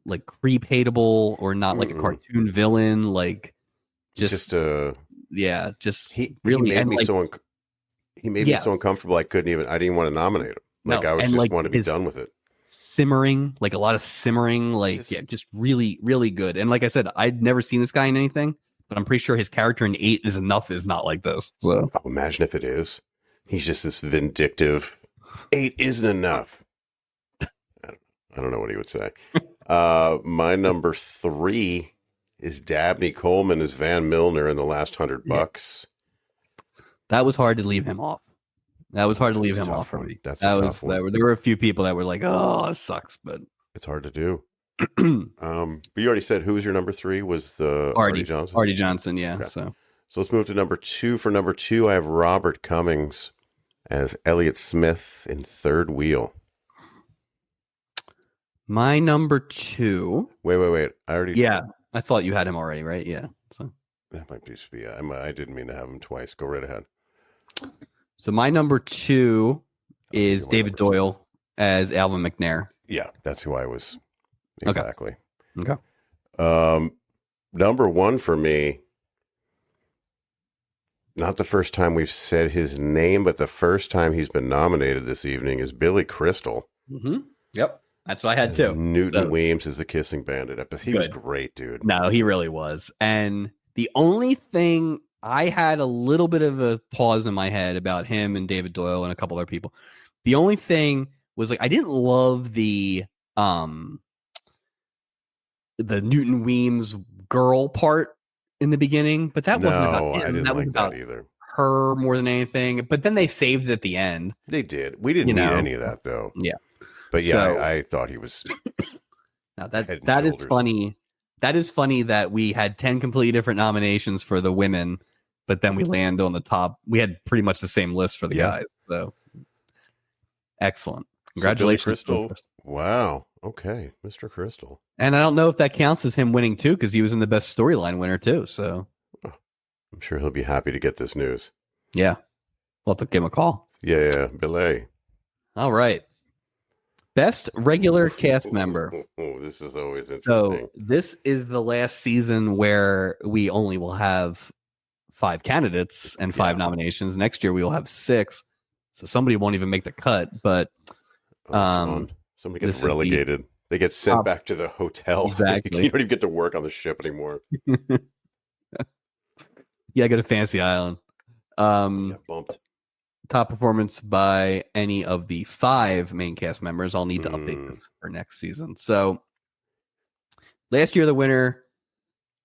like creep hateable or not like a cartoon villain, like just really he made me so uncomfortable I didn't want to nominate him. Like I was just want to be done with it. Simmering, like a lot of simmering, like just really, really good. And like I said, I'd never seen this guy in anything, but I'm pretty sure his character in 8 is not like this. So imagine if it is. He's just this vindictive. 8 isn't enough. I don't know what he would say. My number 3 is Dabney Coleman as Van Milner in The Last $100. That was hard to leave him off. That was hard to leave him off for me. That's a tough one. There were a few people that were like, "Oh, this sucks," but it's hard to do. But you already said who was your number 3? Was the Artie Johnson? Artie Johnson, yeah. Okay. So let's move to number 2. For number 2, I have Robert Cummings as Elliot Smith in Third Wheel. My number 2. Wait. I thought you had him already, right? Yeah. So that might just be. I didn't mean to have him twice. Go right ahead. So my number 2 is David Doyle as Alvin McNair. Yeah, that's who I was. Exactly. Okay. Number 1 for me. Not the first time we've said his name, but the first time he's been nominated this evening is Billy Crystal. Mm-hmm. Yep. That's what I had too. Newton Weems is the Kissing Bandit. He was great, dude. No, he really was. And the only thing I had a little bit of a pause in my head about him and David Doyle and a couple other people. The only thing was like I didn't love the Newton Weems girl part in the beginning, but that wasn't about him. I didn't like that either. Her more than anything. But then they saved it at the end. They did. We didn't need any of that though. Yeah. But yeah, I thought he was. Now that is funny. That is funny that we had 10 completely different nominations for the women, but then we land on the top. We had pretty much the same list for the guys. So excellent. Congratulations. So Crystal. Wow. Okay. Mr. Crystal. And I don't know if that counts as him winning too, because he was in the best storyline winner too. So I'm sure he'll be happy to get this news. Yeah. We'll have to give him a call. Yeah. Belay. All right. Best regular cast member. Oh, this is always interesting. So this is the last season where we only will have 5 candidates and 5 nominations. Next year we will have 6. So somebody won't even make the cut. But somebody gets relegated. They get sent back to the hotel. Exactly. You don't even get to work on the ship anymore. Yeah, go to Fantasy Island. Bumped. Top performance by any of the 5 main cast members. I'll need to update this for next season. So last year, the winner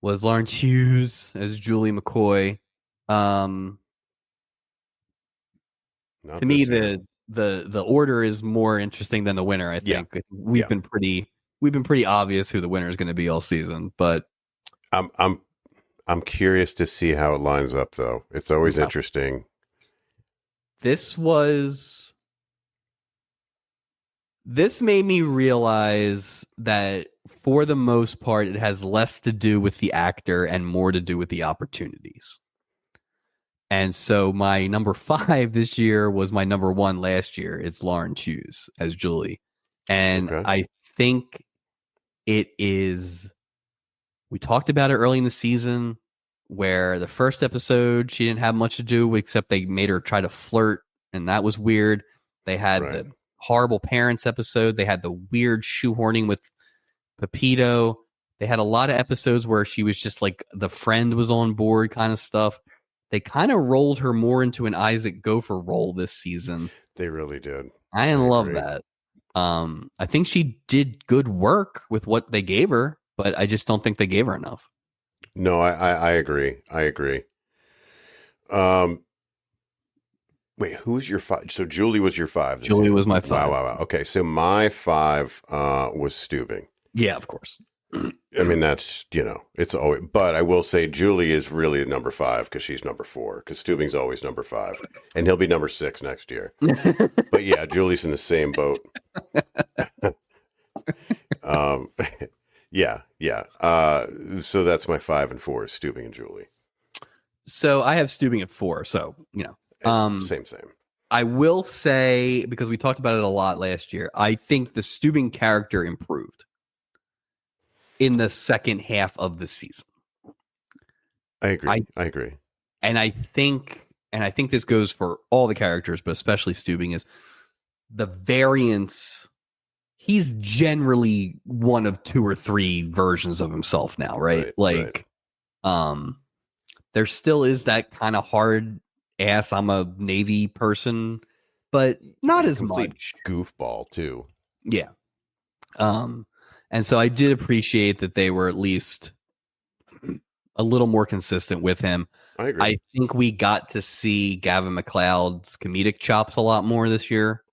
was Lawrence Hughes as Julie McCoy. To me, the order is more interesting than the winner. I think we've been pretty we've been pretty obvious who the winner is going to be all season. But I'm curious to see how it lines up, though. It's always interesting. This made me realize that for the most part, it has less to do with the actor and more to do with the opportunities. And so my number 5 this year was my number 1 last year. It's Lauren Hughes as Julie. And I think it is, we talked about it early in the season where the first episode, she didn't have much to do except they made her try to flirt. And that was weird. They had the horrible parents episode. They had the weird shoehorning with Pepito. They had a lot of episodes where she was just like the friend was on board kind of stuff. They kind of rolled her more into an Isaac Gopher role this season. They really did. I love that. I think she did good work with what they gave her, but I just don't think they gave her enough. No, I agree. I agree. Wait, who's your 5? So Julie was your 5. Julie was my 5. Wow. Okay, so my 5 was Stubing. Yeah, of course. I mean, that's, it's always, but I will say Julie is really number 5 because she's number 4, because Stubing's always number 5 and he'll be number 6 next year. But yeah, Julie's in the same boat. Yeah. So that's my 5 and 4 is Stubing and Julie. So I have Stubing at 4. So, same. I will say, because we talked about it a lot last year, I think the Stubing character improved in the second half of the season. I agree. And I think this goes for all the characters, but especially Stubing, is the variance. He's generally one of 2 or 3 versions of himself now, right? There still is that kind of hard ass, I'm a Navy person, but not as much. Goofball too. Yeah. And so I did appreciate that they were at least a little more consistent with him. I agree. I think we got to see Gavin McLeod's comedic chops a lot more this year.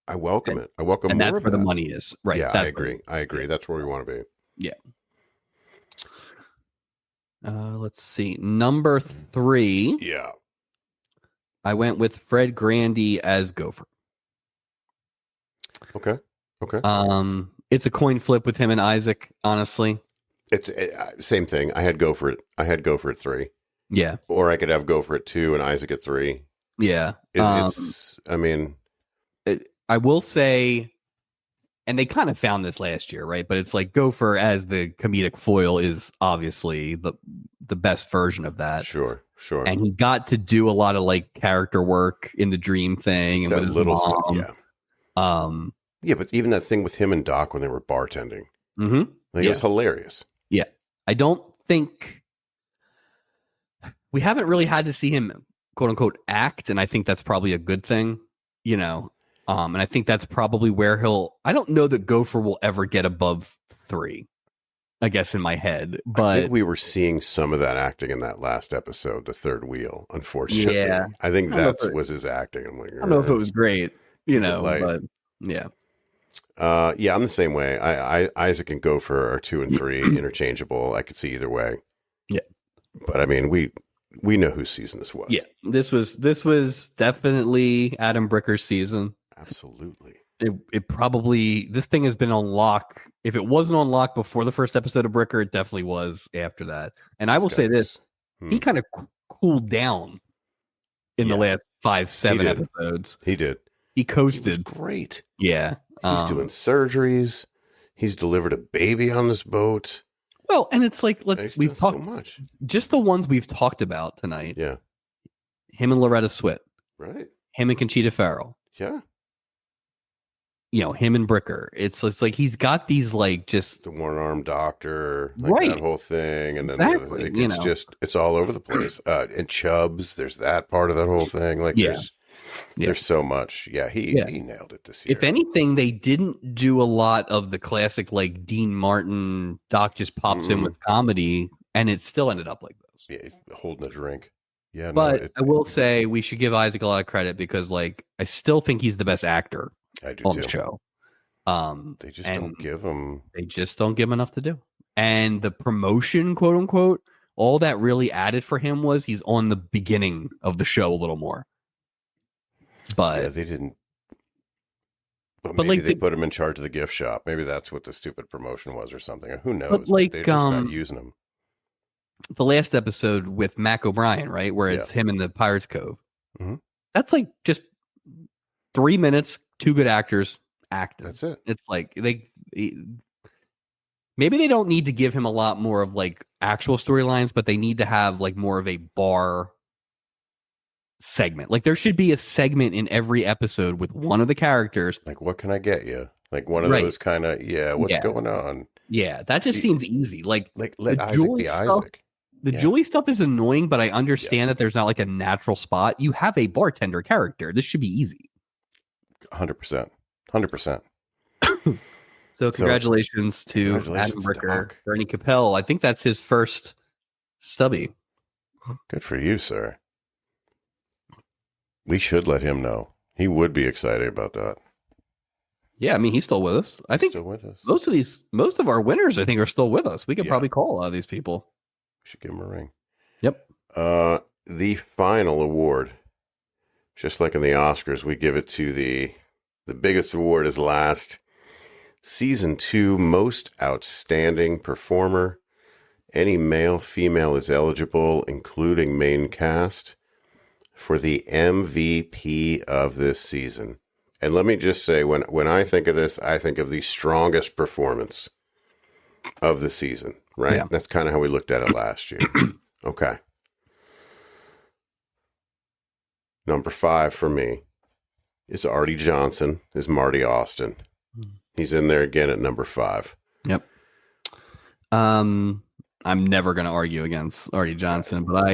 I welcome it. I welcome, and more that's of where that. the money is, right? Yeah, I agree. That's where we want to be. Yeah. Let's see. Number 3. Yeah. I went with Fred Grandy as Gopher. Okay. It's a coin flip with him and Isaac, honestly. It's same thing. I had Gopher at 3. Yeah. Or I could have Gopher at 2 and Isaac at 3. Yeah. I will say, and they kind of found this last year, right? But it's like Gopher as the comedic foil is obviously the best version of that. Sure. And he got to do a lot of like character work in the dream thing and with his mom. Yeah. Yeah, but even that thing with him and Doc when they were bartending, it was hilarious. Yeah, I don't think we haven't really had to see him quote unquote act, and I think that's probably a good thing, and I think that's probably where I don't know that Gopher will ever get above 3, I guess, in my head. But I think we were seeing some of that acting in that last episode, The Third Wheel, unfortunately. Yeah. I think that was his acting. I'm like, I don't know if it was great, but yeah. I'm the same way. Isaac and Gopher are 2 and 3 interchangeable. I could see either way. Yeah. But I mean, we know whose season this was. Yeah. This was definitely Adam Bricker's season. Absolutely. It probably, this thing has been on lock. If it wasn't on lock before the first episode of Bricker, it definitely was after that. And I will say this, he kind of cooled down in the last 5-7 episodes. He did. He coasted. He was great. Yeah. He's doing surgeries. He's delivered a baby on this boat. Well, and it's like, we've talked so much. Just the ones we've talked about tonight. Yeah. Him and Loretta Swit. Right. Him and Conchita Farrell. Yeah. Him and Bricker. It's like he's got these like just the one-armed doctor, right? That whole thing, and then exactly. It's all over the place. And Chubbs, there's that part of that whole thing. Like there's so much. Yeah, he nailed it this year. If anything, they didn't do a lot of the classic like Dean Martin. Doc just pops in with comedy, and it still ended up like this. Yeah, holding a drink. Yeah, but I will say we should give Isaac a lot of credit because like I still think he's the best actor. I do on too. the show. They just don't give him. They just don't give him enough to do. And the promotion, quote unquote, all that really added for him was he's on the beginning of the show a little more. But yeah, they didn't. But maybe they put him in charge of the gift shop. Maybe that's what the stupid promotion was or something. Who knows? But they're just not using him. The last episode with Mac O'Brien, right? Where it's him in the Pirates Cove. Mm-hmm. That's like just 3 minutes, two good actors acting. That's it. It's like maybe they don't need to give him a lot more of like actual storylines, but they need to have like more of a bar segment. Like there should be a segment in every episode with one of the characters. Like, what can I get you? Like one of those kind of, what's going on? Yeah, that just seems easy. Like let Isaac be Isaac. The Julie stuff is annoying, but I understand that there's not like a natural spot. You have a bartender character. This should be easy. 100%. 100%. So congratulations to Adam Bricker, Bernie Capel. I think that's his first Stubby. Good for you, sir. We should let him know. He would be excited about that. Yeah, I mean, he's still with us. I think still with us. Most of our winners, I think, are still with us. We could probably call a lot of these people. We should give him a ring. Yep. The final award, just like in the Oscars, we give it to the biggest award is last. Season 2 Most Outstanding Performer. Any male, female is eligible, including main cast, for the MVP of this season. And let me just say, when I think of this, I think of the strongest performance of the season, right? Yeah. That's kind of how we looked at it last year. Okay. Number 5 for me is Artie Johnson, is Marty Austin. He's in there again at number 5. Yep. I'm never going to argue against Artie Johnson, but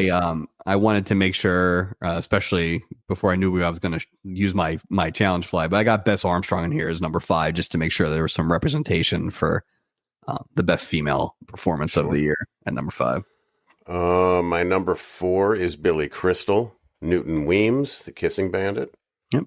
I wanted to make sure, especially before I knew I was going to use my challenge fly, but I got Bess Armstrong in here as number 5 just to make sure there was some representation for the best female performance of the year at number 5. My number 4 is Billy Crystal, Newton Weems, the Kissing Bandit. Yep.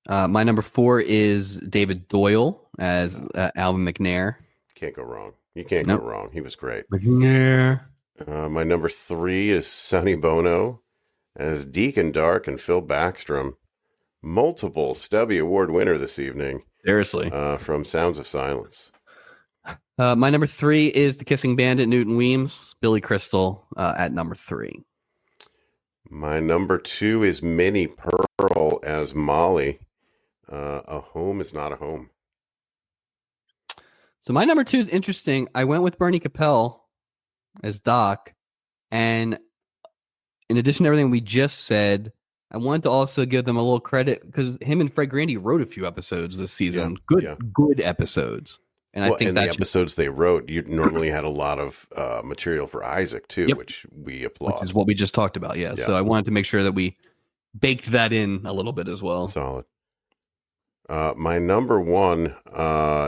My number 4 is David Doyle as Alvin McNair. Can't go wrong. You can't go wrong. He was great. McNair. My number 3 is Sonny Bono as Deacon Dark and Phil Backstrom. Multiple Stubby Award winner this evening. Seriously. From Sounds of Silence. My number 3 is The Kissing Bandit, Newton Weems. Billy Crystal at number 3. My number 2 is Minnie Pearl as Molly. A home is not a home. So my number 2 is interesting. I went with Bernie Capel as Doc. And in addition to everything we just said, I wanted to also give them a little credit because him and Fred Grandy wrote a few episodes this season. Good episodes. And I think the episodes they wrote, you normally had a lot of material for Isaac too, which we applaud. Which is what we just talked about. Yeah. So I wanted to make sure that we baked that in a little bit as well. Solid. My number 1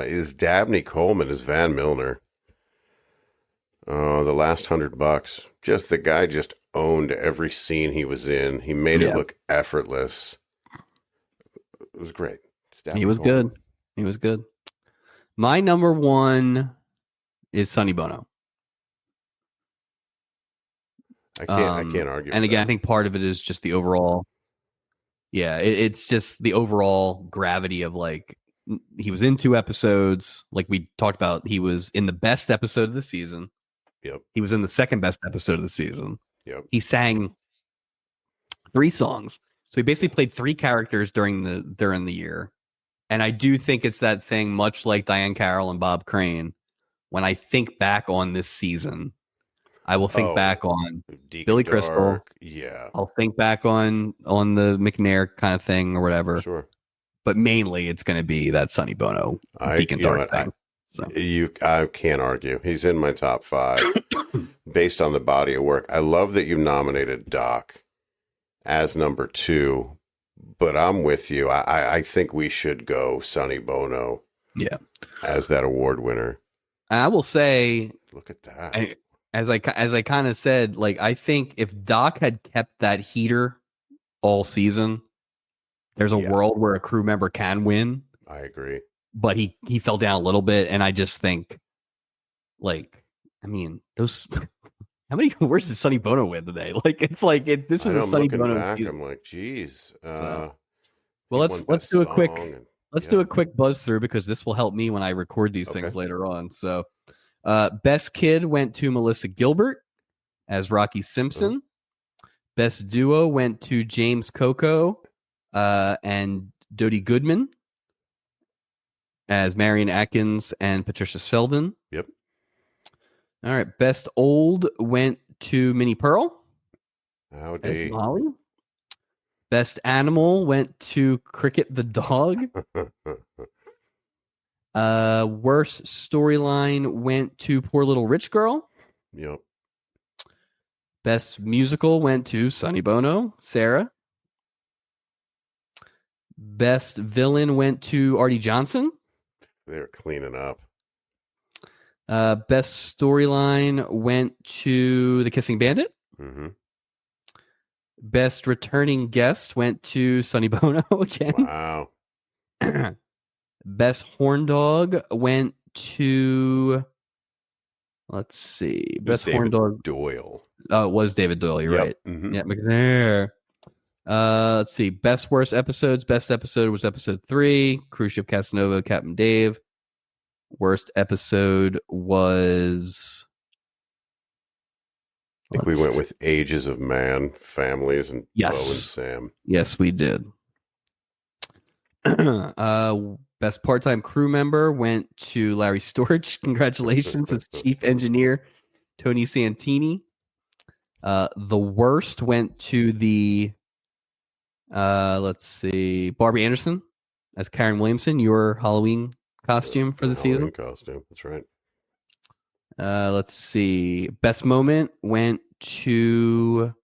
is Dabney Coleman as Van Milner. The last $100. Just the guy just owned every scene he was in. He made it look effortless. It was great. He was good. He was good. My number 1 is Sonny Bono. I can't argue. And again, I think part of it is just the overall. Yeah, it's just the overall gravity of like he was in 2 episodes. Like we talked about, he was in the best episode of the season. Yep. He was in the second best episode of the season. Yep. He sang 3 songs. So he basically played 3 characters during the year. And I do think it's that thing, much like Diane Carroll and Bob Crane. When I think back on this season, I will think back on Deacon Billy Dark, Crystal. Yeah. I'll think back on the McNair kind of thing or whatever. Sure. But mainly it's going to be that Sonny Bono Deacon Dark thing. I can't argue. He's in my top 5 based on the body of work. I love that you nominated Doc as number 2. But I'm with you. I think we should go Sonny Bono. Yeah, as that award winner. I will say, look at that. As I kind of said, like I think if Doc had kept that heater all season, there's a world where a crew member can win. I agree. but he fell down a little bit, and I just think, like, I mean, those. How many? Where's the Sonny Bono win today? Like, it's like this was I know, a I'm Sonny looking Bono back. season. I'm like, geez. So, He well, won let's Best do a Song quick and, do a quick buzz through, because this will help me when I record these Okay. things later on. So, best kid went to Melissa Gilbert as Rocky Simpson. Best duo went to James Coco and Dodie Goodman as Marion Atkins and Patricia Selden. Yep. All right. Best old went to Minnie Pearl as Howdy. Molly. Best animal went to Cricket the dog. Worst storyline went to Poor Little Rich Girl. Yep. Best musical went to Sonny Bono, Sarah. Best villain went to Artie Johnson. They're cleaning up. Best storyline went to The Kissing Bandit. Mm-hmm. Best returning guest went to Sonny Bono again. Wow. Best horn dog went to, let's see. Best horn dog. Doyle. Oh, it was David Doyle. You're right. Mm-hmm. Yeah, McNair. Let's see. Best worst episodes. Best episode was episode 3. Cruise Ship Casanova, Captain Dave. Worst episode was. I think we went with Ages of Man, Families, and Yes. Bo and Sam. Yes, we did. Best part-time crew member went to Larry Storch. Congratulations as chief engineer, Tony Santini. The worst went to the, let's see, Barbie Anderson as Karen Williamson, your Halloween costume for the Halloween season. Costume, that's right. Let's see. Best moment went to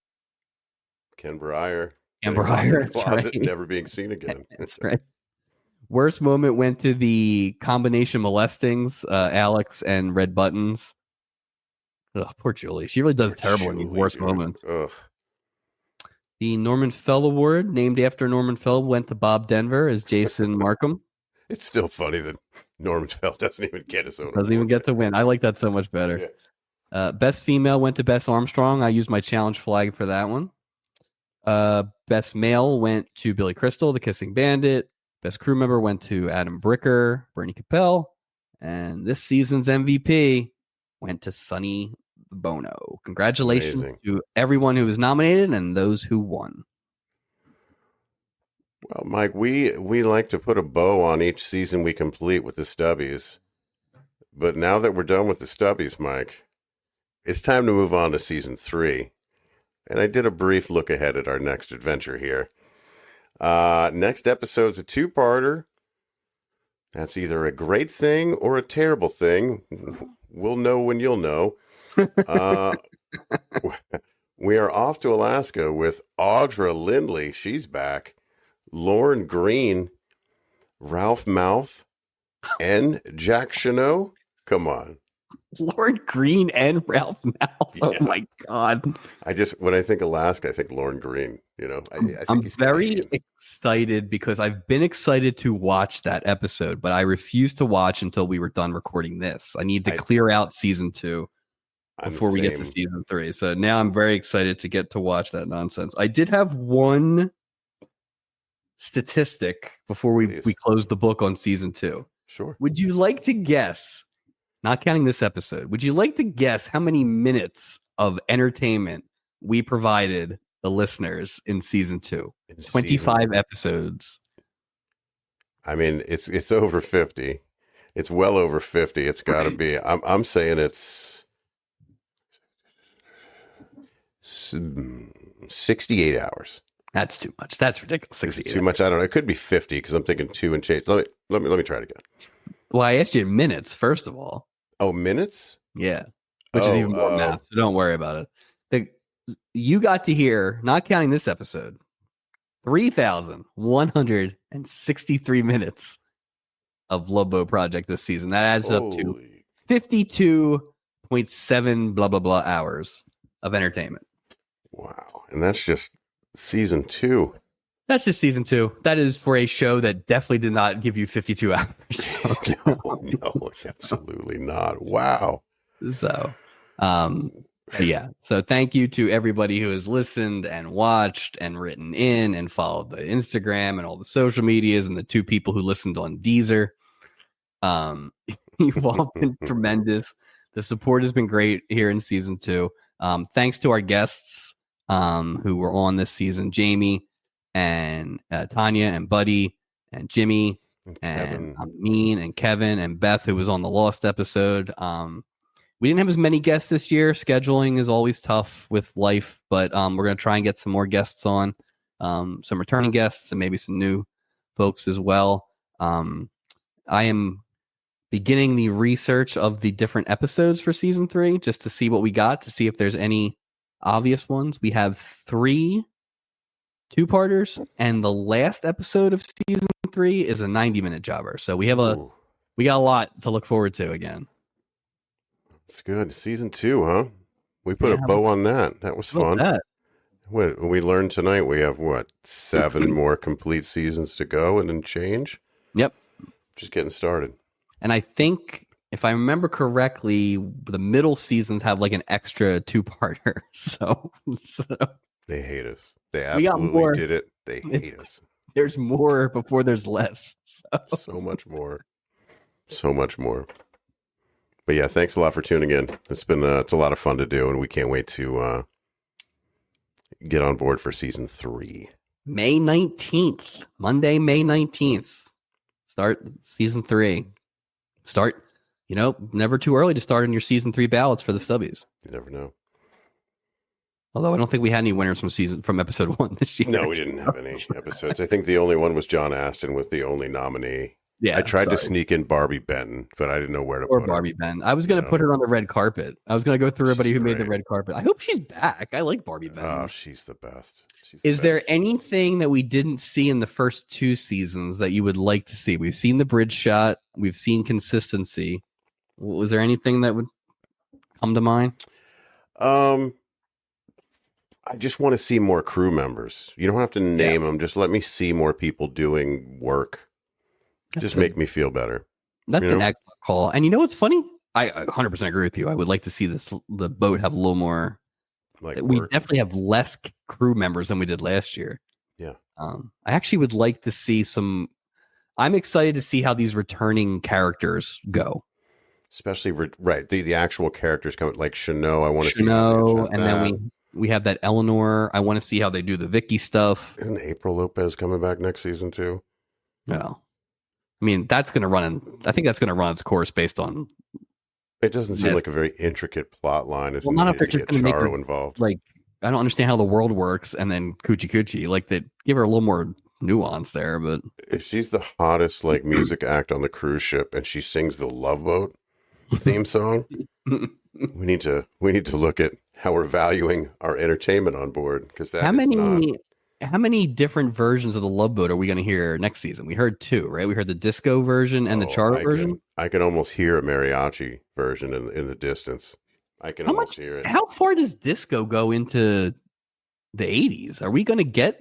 Ken Breyer. Ken Breyer. That's Closet, right. never being seen again. That's right. Worst moment went to the combination molestings, Alex and Red Buttons. Ugh, poor Julie. She really does terrible in these worst moments. Ugh. The Norman Fell Award, named after Norman Fell, went to Bob Denver as Jason Markham. It's still funny that Norman Fell doesn't even get his own. Doesn't even get to win. I like that so much better. Yeah. Best female went to Bess Armstrong. I used my challenge flag for that one. Best male went to Billy Crystal, the Kissing Bandit. Best crew member went to Adam Bricker, Bernie Capel. And this season's MVP went to Sonny Bono. Congratulations to everyone who was nominated and those who won. Well, Mike, we like to put a bow on each season we complete with the Stubbies. But now that we're done with the Stubbies, Mike, it's time to move on to season 3. And I did a brief look ahead at our next adventure here. Next episode's a 2-parter. That's either a great thing or a terrible thing. We'll know when you'll know. We are off to Alaska with Audra Lindley. She's back. Lauren Green, Ralph Mouth, and Jack Chanot. Come on. Lauren Green and Ralph Mouth. Oh my God. When I think Alaska, I think Lauren Green, I think I'm he's very excited because I've been excited to watch that episode, but I refuse to watch until we were done recording this. I need to clear out season 2 before we get to season 3. So now I'm very excited to get to watch that nonsense. I did have one statistic before we close the book on season 2. Sure. Would you like to guess, not counting this episode, would you like to guess how many minutes of entertainment we provided the listeners in season 2? 25 episodes. I mean, it's over 50. It's well over 50. It's got to be. I'm saying it's 68 hours. That's too much. That's ridiculous. It's too much. I don't know. It could be 50 because I'm thinking 2 and change. Let me try it again. Well, I asked you minutes first of all. Oh, minutes? Yeah, which is even more math. So don't worry about it. You got to hear, not counting this episode, 3,163 minutes of Lobo Project this season. That adds up to 52.7 blah blah blah hours of entertainment. Wow, and that's just season 2. That's just season 2. That is for a show that definitely did not give you 52 hours. No, absolutely not. Wow. So, yeah. So thank you to everybody who has listened and watched and written in and followed the Instagram and all the social medias and the 2 people who listened on Deezer. You've all been tremendous. The support has been great here in season 2. Thanks to our guests who were on this season, Jamie and Tanya and Buddy and Jimmy and Mean and Kevin and Beth, who was on the Lost episode. We didn't have as many guests this year. Scheduling is always tough with life, but we're going to try and get some more guests on, some returning guests and maybe some new folks as well. I am beginning the research of the different episodes for season 3 just to see what we got, to see if there's any obvious ones. We have 3 2-parters, and the last episode of season 3 is a 90-minute jobber. So we got a lot to look forward to again. It's good. Season 2, huh? We put a bow on that. That was fun. We learned tonight we have 7 more complete seasons to go and then change. Yep. Just getting started. And I think, if I remember correctly, the middle seasons have like an extra 2-parter. So they hate us. They absolutely did it. They hate us. There's more before there's less. So much more. So much more. But yeah, thanks a lot for tuning in. It's been it's a lot of fun to do, and we can't wait to get on board for season 3. May 19th, Monday, May 19th. Start season 3. Start, never too early to start in your season 3 ballots for the Stubbies. You never know. Although I don't think we had any winners from episode 1 this year. No, we didn't have any episodes. I think the only one was John Aston was the only nominee. Yeah, I tried to sneak in Barbie Benton, but I didn't know where to put her. Or Barbie Benton. I was going to put her on the red carpet. I was going to go through everybody who made the red carpet. I hope she's back. I like Barbie Benton. Oh, she's the best. Is there anything that we didn't see in the first 2 seasons that you would like to see? We've seen the bridge shot. We've seen consistency. Was there anything that would come to mind? I just want to see more crew members. You don't have to name them. Just let me see more people doing work. Just make me feel better. That's an excellent call. And you know what's funny? I 100% agree with you. I would like to see the boat have a little more. We definitely have less crew members than we did last year. Yeah. I actually would like to see some. I'm excited to see how these returning characters go. Especially the actual characters come like Chanel. I want to see Chanel, and then we have that Eleanor. I want to see how they do the Vicky stuff. Isn't April Lopez coming back next season too? No. I mean, that's going to run. I think that's going to run its course based on. It doesn't seem like a very intricate plot line. Well, not if they're just going to make her involved. Like, I don't understand how the world works, and then coochie. Like, they give her a little more nuance there. But if she's the hottest music act on the cruise ship, and she sings the Love Boat theme song, we need to look at how we're valuing our entertainment on board. Because how many different versions of the Love Boat are we going to hear next season? We heard 2, right? We heard the disco version and the charter version. I can almost hear a mariachi version in the distance. I can almost hear it. How far does disco go into the 80s? Are we going to get?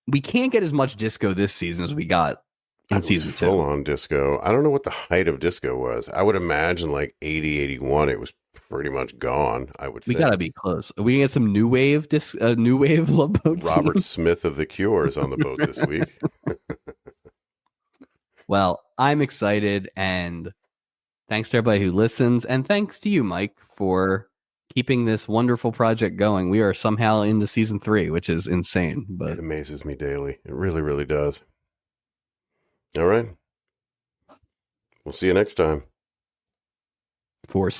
We can't get as much disco this season as we got in season 2. Full on disco. I don't know what the height of disco was. I would imagine 80, 81. It was pretty much gone. I would. We gotta be close. Are we gonna get some new wave Love Boat? Robert Smith of the Cure is on the boat this week. Well, I'm excited, and thanks to everybody who listens, and thanks to you, Mike, for keeping this wonderful project going. We are somehow into season 3, which is insane. But it amazes me daily. It really, really does. All right. We'll see you next time. For